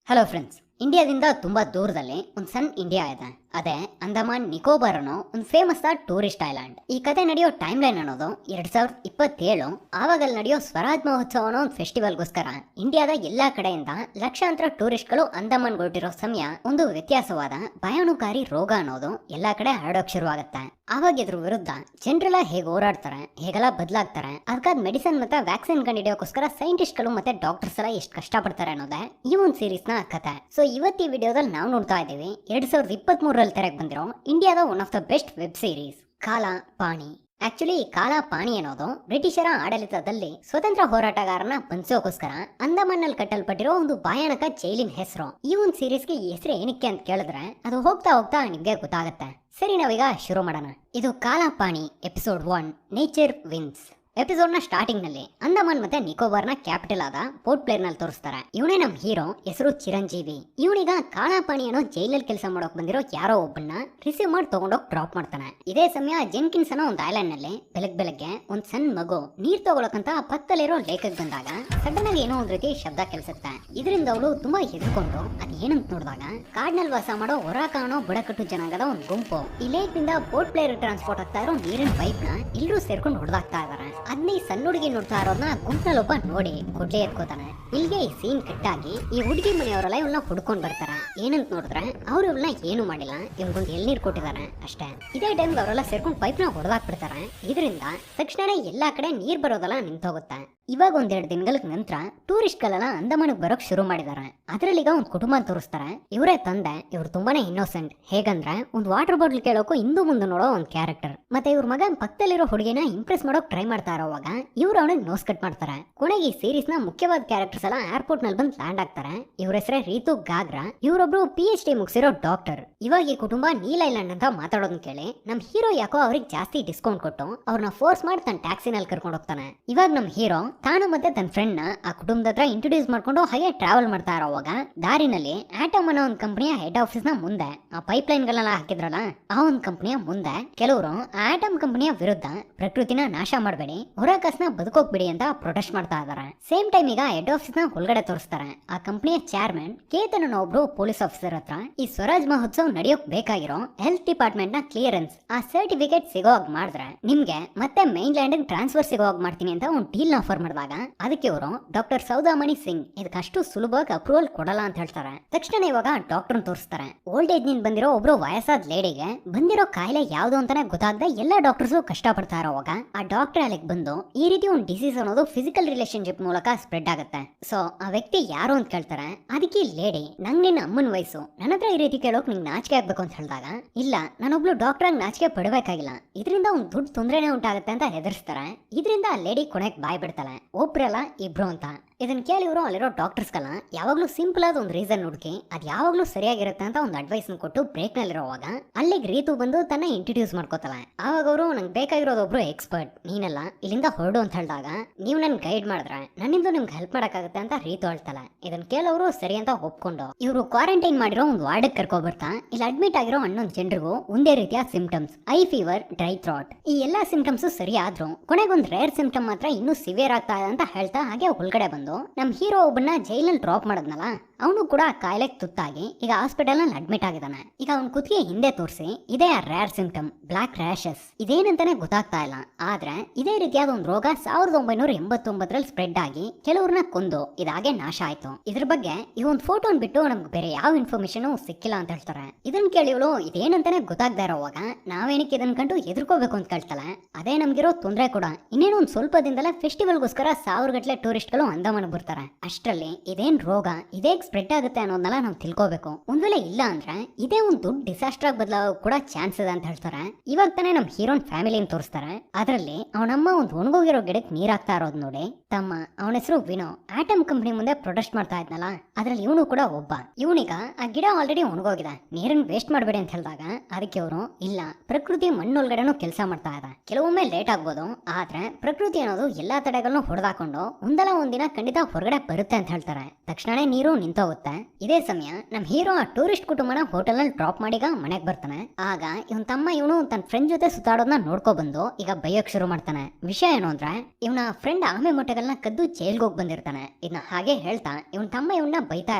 Hello friends, ಇಂಡಿಯಾದಿಂದ ತುಂಬಾ ದೂರದಲ್ಲಿ ಒಂದು ಸಣ್ಣ ಇಂಡಿಯಾ ಇದೆ. ಅದೇ ಅಂಡಮಾನ್ ನಿಕೋಬಾರ್ ಅನ್ನೋ ಒಂದು ಫೇಮಸ್ ಆದ ಟೂರಿಸ್ಟ್ ಐಲ್ಯಾಂಡ್. ಈ ಕತೆ ನಡೆಯೋ ಟೈಮ್ ಲೈನ್ ಅನ್ನೋದು 2027. ಆವಾಗಲ್ಲಿ ನಡೆಯೋ ಸ್ವರಾಜ್ ಮಹೋತ್ಸವ ಅನ್ನೋ ಒಂದು ಫೆಸ್ಟಿವಲ್ಗೋಸ್ಕರ ಇಂಡಿಯಾದ ಎಲ್ಲಾ ಕಡೆಯಿಂದ ಲಕ್ಷಾಂತರ ಟೂರಿಸ್ಟ್ಗಳು ಅಂಡಮಾನ್ ಹೊರಟಿರೋ ಸಮಯ. ಒಂದು ವ್ಯತ್ಯಾಸವಾದ ಭಯಾನುಕಾರಿ ರೋಗ ಅನ್ನೋದು ಎಲ್ಲಾ ಕಡೆ ಹರಡೋಕ್ ಶುರುವಾಗುತ್ತೆ. ಆವಾಗ ಇದ್ರ ವಿರುದ್ಧ ಜನರೆಲ್ಲ ಹೇಗೆ ಹೋರಾಡ್ತಾರೆ, ಹೇಗೆಲ್ಲ ಬದಲಾಗ್ತಾರೆ, ಅದಕ್ಕಾದ ಮೆಡಿಸಿನ್ ಮತ್ತೆ ವ್ಯಾಕ್ಸಿನ್ ಕಂಡುಹಿಡಿಯೋಕೋಸ್ಕರ ಸೈಂಟಿಸ್ಟ್ಗಳು ಮತ್ತೆ ಡಾಕ್ಟರ್ಸ್ ಎಲ್ಲ ಎಷ್ಟು ಕಷ್ಟಪಡ್ತಾರೆ ಅನ್ನೋದೇ ಈ ಒಂದು ಸೀರೀಸ್ ನ ಕತೆ. ಸೊ ಇವತ್ತು ಈ ವಿಡಿಯೋದಲ್ಲಿ ನಾವು ನೋಡ್ತಾ ಇದ್ದೀವಿ 2023 ತೆರೆಗೆ ಬಂದಿರೋ ಇಂಡಿಯಾದ one of the best web series ಕಾಲಾ ಪಾನಿ. ಆಕ್ಚುಲಿ ಕಾಲಾ ಪಾನಿ ಅನ್ನೋದು ಬ್ರಿಟಿಷರ ಆಡಳಿತದಲ್ಲಿ ಸ್ವತಂತ್ರ ಹೋರಾಟಗಾರನ ಬಂಧಿಸೋಕೋಸ್ಕರ ಅಂಡಮಾನ್ನಲ್ಲಿ ಕಟ್ಟಲ್ಪಟ್ಟಿರೋ ಒಂದು ಭಯಾನಕ ಜೈಲಿನ ಹೆಸರು. ಈ ಒಂದು ಸೀರೀಸ್ಗೆ ಈ ಹೆಸರು ಏನಕ್ಕೆ ಅಂತ ಕೇಳಿದ್ರೆ ಅದು ಹೋಗ್ತಾ ಹೋಗ್ತಾ ನಿಮ್ಗೆ ಗೊತ್ತಾಗತ್ತೆ. ಸರಿ, ನಾವೀಗ ಶುರು ಮಾಡೋಣ. ಇದು ಕಾಲಾ ಪಾನಿ ಎಪಿಸೋಡ್ 1 ನೇಚರ್ ವಿನ್ಸ್. ಎಪಿಸೋಡ್ ನ ಸ್ಟಾರ್ಟಿಂಗ್ ನಲ್ಲಿ ಅಂಡಮಾನ್ ಮತ್ತೆ ನಿಕೋಬಾರ್ ನ ಕ್ಯಾಪಿಟಲ್ ಆದ ಪೋರ್ಟ್ ಪ್ಲೇರ್ ನಲ್ಲಿ ತೋರಿಸ್ತಾರೆ. ಇವನೇ ನಮ್ ಹೀರೋ, ಹೆಸರು ಚಿರಂಜೀವಿ. ಇವನೀಗ ಕಾಲಾಪಾಣಿ ಅನ್ನೋ ಜೈಲಲ್ಲಿ ಕೆಲಸ ಮಾಡೋಕ್ ಬಂದಿರೋ ಯಾರೋ ಒಬ್ಬನ್ನ ರಿಸೀವ್ ಮಾಡಿ ತಗೊಂಡೋಗಿ ಡ್ರಾಪ್ ಮಾಡ್ತಾನೆ. ಇದೇ ಸಮಯ ಜೆನ್ಕಿನ್ಸ್ ಅನ್ನೋ ಒಂದು ಐಲ್ಯಾಂಡ್ ನಲ್ಲಿ ಬೆಳಗ್ಗೆ ಒಂದ್ ಸಣ್ಣ ಮಗು ನೀರ್ ತಗೊಳಕಂತ ಪಕ್ಕದಲ್ಲಿರೋ ಲೇಖಕ್ ಬಂದಾಗ ಸಡನ್ ಆಗಿ ಏನೋ ಒಂದ್ ರೀತಿ ಶಬ್ದ ಕೇಳಿಸುತ್ತೆ. ಇದರಿಂದ ಅವಳು ತುಂಬಾ ಹೆದರ್ಕೊಂಡು ಅದ್ ಏನಂತ ನೋಡಿದಾಗ ಕಾಡ್ನಲ್ಲಿ ವಾಸ ಮಾಡೋ ಹೊರಾಕ ಅನ್ನೋ ಬುಡಕಟ್ಟು ಜನಾಂಗದ ಒಂದು ಗುಂಪು ಈ ಲೇಕ್ ನಿಂದ ಪೋರ್ಟ್ ಪ್ಲೇರ್ ಟ್ರಾನ್ಸ್ಪೋರ್ಟ್ ಆಗ್ತಾ ಇರೋ ನೀರಿನ ಪೈಪ್ ನ ಎಲ್ಲರೂ ಸೇರ್ಕೊಂಡು ಹೊಡೆದಾಗ್ತಾ ಇದಾರೆ. ಅದನ್ನ ಈ ಸಣ್ಣ ಹುಡುಗಿ ನೋಡ್ತಾ ಇರೋದನ್ನ ಗುಂಪಿನಲ್ಲಿ ಒಬ್ಬ ನೋಡಿ ಕೊಡ್ಲೆ ಎತ್ಕೋತಾನೆ. ಇಲ್ಲಿಗೆ ಈ ಸೀನ್ ಕಟ್ಟಾಗಿ ಈ ಹುಡುಗಿ ಮನೆಯವರೆಲ್ಲ ಇವಳನ್ನ ಹುಡ್ಕೊಂಡ್ ಬರ್ತಾರೆ. ಏನಂತ ನೋಡಿದ್ರೆ ಅವ್ರು ಇವಳನ್ನ ಏನು ಮಾಡಿಲ್ಲ, ಇವ್ರಿಗೊಂದು ಎಳ್ನೀರ್ ಕೊಟ್ಟಿದ್ದಾರೆ ಅಷ್ಟೇ. ಇದೇ ಟೈಮ್ ಅವರೆಲ್ಲ ಸೇರ್ಕೊಂಡು ಪೈಪ್ ನ ಹೊಡೆದಾಕ್ಬಿಡ್ತಾರೆ. ಇದರಿಂದ ತಕ್ಷಣ ಎಲ್ಲಾ ಕಡೆ ನೀರ್ ಬರೋದೆಲ್ಲ ನಿಂತೋಗುತ್ತೆ. ಇವಾಗ ಒಂದೆರಡು ದಿನಗಳ ನಂತರ ಟೂರಿಸ್ಟ್ಗಳೆಲ್ಲ ಅಂಡಮಾನ್ಗೆ ಬರೋಕ್ ಶುರು ಮಾಡಿದ್ದಾರೆ. ಅದ್ರಲ್ಲೀಗ ಒಂದು ಕುಟುಂಬ ತೋರಿಸ್ತಾರೆ. ಇವರೇ ತಂದೆ. ಇವ್ರು ತುಂಬಾನೇ ಇನ್ನೋಸೆಂಟ್. ಹೇಗಂದ್ರೆ ಒಂದು ವಾಟರ್ ಬಾಟಲ್ ಕೇಳೋಕು ಹಿಂದೂ ಮುಂದೆ ನೋಡೋ ಒಂದು ಕ್ಯಾರೆಕ್ಟರ್. ಮತ್ತೆ ಇವ್ರ ಮಗ ಪಕ್ಕದಲ್ಲಿರೋ ಹುಡುಗಿನ ಇಂಪ್ರೆಸ್ ಮಾಡೋಕ್ ಟ್ರೈ ಮಾಡ್ತಾ ಇರೋವಾಗ ಇವ್ರು ಅವನಿಗೆ ನೋಸ್ ಕಟ್ ಮಾಡ್ತಾರೆ. ಕೊನೆಗೆ ಈ ಸೀರೀಸ್ ನ ಮುಖ್ಯವಾದ ಕ್ಯಾರೆಕ್ಟರ್ಸ್ ಎಲ್ಲ ಏರ್ಪೋರ್ಟ್ ನಲ್ಲಿ ಬಂದು ಲ್ಯಾಂಡ್ ಆಗ್ತಾರೆ. ಇವ್ರ ಹೆಸರೇ ರೀತು ಗಾಗ್ರಾ. ಇವರೊಬ್ರು PhD ಮುಗಿಸಿರೋ ಡಾಕ್ಟರ್. ಇವಾಗ ಈ ಕುಟುಂಬ ನೀಲ್ ಐಲ್ಯಾಂಡ್ ಅಂತ ಮಾತಾಡೋದನ್ನ ಕೇಳಿ ನಮ್ ಹೀರೋ ಯಾಕೋ ಅವ್ರಿಗೆ ಜಾಸ್ತಿ ಡಿಸ್ಕೌಂಟ್ ಕೊಟ್ಟು ಅವ್ರನ್ನ ಫೋರ್ಸ್ ಮಾಡಿ ತನ್ನ ಟ್ಯಾಕ್ಸಿನಲ್ಲಿ ಕರ್ಕೊಂಡು ಹೋಗ್ತಾನೆ. ಇವಾಗ ನಮ್ ಹೀರೋ ತಾನು ಮತ್ತೆ ತನ್ನ ಫ್ರೆಂಡ್ ನ ಆ ಕುಟುಂಬದ ಹತ್ರ ಇಂಟ್ರೊಡ್ಯೂಸ್ ಮಾಡ್ಕೊಂಡು ಹಾಗೆ ಟ್ರಾವೆಲ್ ಮಾಡ್ತಾ ಇರೋವಾಗ ದಾರಿನಲ್ಲಿ ಆಟಮ್ ಅನ್ನೋ ಒಂದು ಕಂಪನಿಯ ಹೆಡ್ ಆಫೀಸ್ ನ ಮುಂದೆ ಆ ಪೈಪ್ ಲೈನ್ ಗಳನ್ನ ಹಾಕಿದ್ರಲ್ಲ ಆ ಒಂದು ಕಂಪನಿಯ ಮುಂದೆ ಕೆಲವರು ಆಟಮ್ ಕಂಪನಿಯ ವಿರುದ್ಧ ಪ್ರಕೃತಿನ ನಾಶ ಮಾಡಬೇಡಿ, ಹೊರಕಾಸನ ಬದುಕೋಗ್ಬಿಡಿ ಅಂತ ಪ್ರೊಟೆಸ್ಟ್ ಮಾಡ್ತಾ ಇದಾರೆ. ಸೇಮ್ ಟೈಮ್ ಈಗ ಹೆಡ್ ಆಫೀಸ್ ನ ಒಳಗಡೆ ತೋರಿಸ್ತಾರೆ. ಆ ಕಂಪನಿಯ ಚೇರ್ಮನ್ ಕೇತನ್ ಅನ್ನೋ ಒಬ್ರು ಪೊಲೀಸ್ ಆಫೀಸರ್ ಹತ್ರ ಈ ಸ್ವರಾಜ್ ಮಹೋತ್ಸವ್ ನಡೆಯೋಕ್ ಬೇಕಾಗಿರೋ ಹೆಲ್ತ್ ಡಿಪಾರ್ಟ್ಮೆಂಟ್ ನ ಕ್ಲಿಯರೆನ್ಸ್ ಆ ಸರ್ಟಿಫಿಕೇಟ್ ಸಿಗೋವಾಗ ಮಾಡಿದ್ರೆ ನಿಮ್ಗೆ ಮತ್ತೆ ಮೈನ್ ಲ್ಯಾಂಡ್ ಟ್ರಾನ್ಸ್ಫರ್ ಸಿಗೋವಾಗ ಮಾಡ್ತೀನಿ ಅಂತ ಒಂದು ಡೀಲ್ ಆಫರ್ ಮಾಡಿದಾಗ ಅದಕ್ಕೆ ಅವರು ಡಾಕ್ಟರ್ ಸೌದಾಮಣಿ ಸಿಂಗ್ ಇದಕ್ಕಷ್ಟು ಸುಲಭವಾಗಿ ಅಪ್ರೂವಲ್ ಕೊಡಲ್ಲ ಅಂತ ಹೇಳ್ತಾರೆ. ತಕ್ಷಣ ಇವಾಗ ಡಾಕ್ಟರ್ ತೋರಿಸ್ತಾರೆ. ಓಲ್ಡ್ ಏಜ್ ನಿಂದ ಬಂದಿರೋ ಒಬ್ರು ವಯಸ್ಸಾದ ಲೇಡಿಗೆ ಬಂದಿರೋ ಕಾಯಿಲೆ ಯಾವ್ದು ಅಂತಾನೆ ಗೊತ್ತಾಗದೆ ಎಲ್ಲಾ ಡಾಕ್ಟರ್ಸ್ ಕಷ್ಟ ಪಡ್ತಾ ಇರೋವಾಗ ಆ ಡಾಕ್ಟರ್ ಅಲ್ಲಿಗೆ ಬಂದು ಈ ರೀತಿ ಒಂದು ಡಿಸೀಸ್ ಅನ್ನೋದು ಫಿಸಿಕಲ್ ರಿಲೇಶನ್ಶಿಪ್ ಮೂಲಕ ಸ್ಪ್ರೆಡ್ ಆಗುತ್ತೆ. ಸೊ ಆ ವ್ಯಕ್ತಿ ಯಾರು ಅಂತ ಕೇಳ್ತಾರೆ. ಅದಕ್ಕೆ ಲೇಡಿ ನಂಗ್ ನಿನ್ನ ಅಮ್ಮನ ವಯಸ್ಸು, ನನ್ನ ಹತ್ರ ಈ ರೀತಿ ಕೇಳೋಕ್ ನಿಂಗೆ ನಾಚಿಕೆ ಆಗ್ಬೇಕು ಅಂತ ಹೇಳಿದಾಗ ಇಲ್ಲ ನಾನೊಬ್ಳು ಡಾಕ್ಟರ್ ಆಗಿ ನಾಚಿಕೆ ಪಡಬೇಕಾಗಿಲ್ಲ, ಇದರಿಂದ ಒಂದು ದೊಡ್ಡ ತೊಂದರೆನೇ ಉಂಟಾಗುತ್ತೆ ಅಂತ ಹೆದರ್ಸ್ತಾರೆ. ಇದರಿಂದ ಆ ಲೇಡಿ ಕೊನೆಗೆ ಬಾಯ್ ಬಿಡ್ತಾಳೆ. ಒಬ್ರಲ್ಲ ಇಬ್ರು ಅಂತ. ಇದನ್ನ ಕೇಳಿ ಇವರು ಅಲ್ಲಿರೋ ಡಾಕ್ಟರ್ಸ್ಗೆಲ್ಲ ಯಾವಾಗ್ಲೂ ಸಿಂಪಲ್ ಆದ ಒಂದು ರೀಸನ್ ಹುಡುಕಿ ಅದ್ ಯಾವಾಗ್ಲೂ ಸರಿಯಾಗಿರುತ್ತೆ ಅಂತ ಒಂದು ಅಡ್ವೈಸ್ ಕೊಟ್ಟು ಬ್ರೇಕ್ ನಲ್ಲಿರೋವಾಗ ಅಲ್ಲಿಗೆ ರೀತು ಬಂದು ತನ್ನ ಇಂಟ್ರೊಡ್ಯೂಸ್ ಮಾಡ್ಕೋತಾಳೆ. ಆವಾಗ ಅವರು ನಂಗೆ ಬೇಕಾಗಿರೋದು ಒಬ್ರು ಎಕ್ಸ್ಪರ್ಟ್, ನೀನಲ್ಲ ಇಲ್ಲಿಂದ ಹೊರಡು ಅಂತ ಹೇಳಿದಾಗ ನೀವು ನನ್ ಗೈಡ್ ಮಾಡಿದ್ರೆ ನನ್ನಿಂದ ನಿಮ್ಗೆ ಹೆಲ್ಪ್ ಮಾಡಕ್ಕಾಗುತ್ತೆ ಅಂತ ರೀತು ಹೇಳ್ತಾಳೆ. ಇದನ್ನ ಕೇಳೋರು ಸರಿ ಅಂತ ಒಪ್ಕೊಂಡು ಇವರು ಕ್ವಾರಂಟೈನ್ ಮಾಡಿರೋ ಒಂದು ವಾರ್ಡ್ ಕರ್ಕೊ ಬರ್ತಾ ಇಲ್ಲಿ ಅಡ್ಮಿಟ್ ಆಗಿರೋ 11 ಜನರಿಗೂ ಒಂದೇ ರೀತಿಯ symptoms, I fever, dry throat. ಈ ಎಲ್ಲಾ ಸಿಂಪ್ಟಮ್ಸ್ ಸರಿ ಆದ್ರೂ ಕೊನೆಗೊಂದು ರೇರ್ ಸಿಂಪ್ಟಮ್ ಮಾತ್ರ ಇನ್ನೂ ಸಿವಿಯರ್ ಆಗ್ತಾ ಇದೆ ಅಂತ ಹೇಳ್ತಾ ಹಾಗೆ ಒಳಗಡೆ ಬಂದು ನಮ್ ಹೀರೋ ಒಬ್ಬನ ಜೈಲಲ್ಲಿ ಡ್ರಾಪ್ ಮಾಡಿದ್ನಲ್ಲ ಅವನು ಕೂಡ ಆ ಕಾಯಿಲೆಗೆ ತುತ್ತಾಗಿ ಈಗ ಹಾಸ್ಪಿಟಲ್ ನಲ್ಲಿ ಅಡ್ಮಿಟ್ ಆಗಿದ್ದಾನೆ. ಈಗ ಅವ್ನ ಕುತ್ತಿಗೆ ಹಿಂದೆ ತೋರಿಸಿ ಇದೇ ಆ ರೇರ್ ಸಿಂಪ್ಟಮ್ ಬ್ಲಾಕ್ ರ್ಯಾಶಸ್. ಇದೇನಂತಾನೆ ಗೊತ್ತಾಗ್ತಾ ಇಲ್ಲ. ಆದ್ರೆ ಇದೇ ರೀತಿಯಾದ ಒಂದು ರೋಗ 1989ರಲ್ಲಿ ಸ್ಪ್ರೆಡ್ ಆಗಿ ಕೆಲವ್ರನ್ನ ಕೊಂದು ಇದಾಗೆ ನಾಶ ಆಯ್ತು. ಇದ್ರ ಬಗ್ಗೆ ಈ ಒಂದು ಫೋಟೋ ಬಿಟ್ಟು ನಮ್ಗೆ ಬೇರೆ ಯಾವ ಇನ್ಫಾರ್ಮೇಶನ್ ಸಿಕ್ಕಿಲ್ಲ ಅಂತ ಹೇಳ್ತಾರೆ. ಇದನ್ನ ಕೇಳಿವಳು ಇದೇನಂತಾನೆ ಗೊತ್ತಾಗ್ತಾ ಇರೋವಾಗ ನಾವೇನಕ್ಕೆ ಇದನ್ನ ಕಂಡು ಎದುರ್ಕೋಬೇಕು ಅಂತ ಕೇಳ್ತಾಳೆ. ಅದೇ ನಮ್ಗಿರೋ ತೊಂದರೆ ಕೂಡ. ಇನ್ನೇನು ಒಂದು ಸ್ವಲ್ಪ ದಿನದಲ್ಲೇ ಫೆಸ್ಟಿವಲ್ಗೋಸ್ಕರ 1000 ಗಟ್ಟಲೆ ಟೂರಿಸ್ಟ್ಗಳು ಅಂಡಮಾನ್ ಬರ್ತಾರೆ. ಅಷ್ಟರಲ್ಲಿ ಇದೇನ್ ರೋಗ ಇದೇ ಸ್ಪ್ರೆಡ್ ಆಗುತ್ತೆ ಅನ್ನೋದನ್ನೆಲ್ಲ ನಾವು ತಿಳ್ಕೋಬೇಕು. ಒಂದ್ ವೇಳೆ ಇಲ್ಲ ಅಂದ್ರೆ ಇದೇ ಒಂದು ದೊಡ್ಡ ಡಿಸಾಸ್ಟರ್ ಆಗಿ ಬದಲಾಗೋ ಕೂಡ ಚಾನ್ಸ್ ಇದೆ ಅಂತ ಹೇಳ್ತಾರೆ. ಇವಾಗ ತಾನೇ ನಮ್ ಹೀರೋನ್ ಫ್ಯಾಮಿಲಿನ ತೋರಿಸ್ತಾರೆ. ಅದರಲ್ಲಿ ಅವನಮ್ಮ ಒಂದು ಒಣಗೋಗಿರೋ ಗಿಡಕ್ಕೆ ನೀರ್ ಹಾಕ್ತಾ ಇರೋದು ನೋಡಿ ತಮ್ಮ, ಅವನ ಹೆಸರು ವಿನೋ, ಆಟಮ್ ಕಂಪನಿ ಮುಂದೆ ಪ್ರೊಟೆಸ್ಟ್ ಮಾಡ್ತಾ ಇದ್ನಲ್ಲ ಅದ್ರಲ್ಲಿ ಇವನು ಕೂಡ ಒಬ್ಬ. ಇವನಿಗ ಆ ಗಿಡ ಆಲ್ರೆಡಿ ಒಣಗೋಗಿದೆ, ನೀರನ್ನು ವೇಸ್ಟ್ ಮಾಡಬೇಡಿ ಅಂತ ಹೇಳಿದಾಗ ಅದಕ್ಕೆ ಅವರು ಇಲ್ಲ ಪ್ರಕೃತಿ ಮಣ್ಣೊಳಗಡೆನೂ ಕೆಲಸ ಮಾಡ್ತಾ ಇದೆ, ಕೆಲವೊಮ್ಮೆ ಲೇಟ್ ಆಗ್ಬೋದು ಆದ್ರೆ ಪ್ರಕೃತಿ ಅನ್ನೋದು ಎಲ್ಲಾ ತಡೆಗಳನ್ನು ಹೊಡೆದಾಕೊಂಡು ಒಂದಲ್ಲ ಒಂದಿನ ಖಂಡಿತ ಹೊರಗಡೆ ಬರುತ್ತೆ ಅಂತ ಹೇಳ್ತಾರೆ. ತಕ್ಷಣನೇ ನೀರು ನಿಂತೋಗುತ್ತೆ. ಇದೇ ಸಮಯ ನಮ್ ಹೀರೋ ಆ ಟೂರಿಸ್ಟ್ ಕುಟುಂಬನ ಹೋಟೆಲ್ ನಲ್ಲಿ ಡ್ರಾಪ್ ಮಾಡೀಗ ಮನೆಗೆ ಬರ್ತಾನೆ. ಆಗ ಇವನ್ ತಮ್ಮ ಇವನು ತನ್ನ ಫ್ರೆಂಡ್ ಜೊತೆ ಸುತ್ತಾಡೋದನ್ನ ನೋಡ್ಕೊ ಬಂದು ಈಗ ಬೈಯಕ್ ಶುರು ಮಾಡ್ತಾನೆ. ವಿಷಯ ಏನು ಅಂದ್ರೆ ಇವನ ಫ್ರೆಂಡ್ ಆಮೆ ಮೊಟ್ಟೆಗಳನ್ನ ಕದ್ದು ಜೈಲ್ಗೆ ಹೋಗಿ ಬಂದಿರ್ತಾನೆ. ಇದನ್ನ ಹಾಗೆ ಹೇಳ್ತಾ ಇವನ್ ತಮ್ಮ ಇವನ್ನ ಬೈತಾ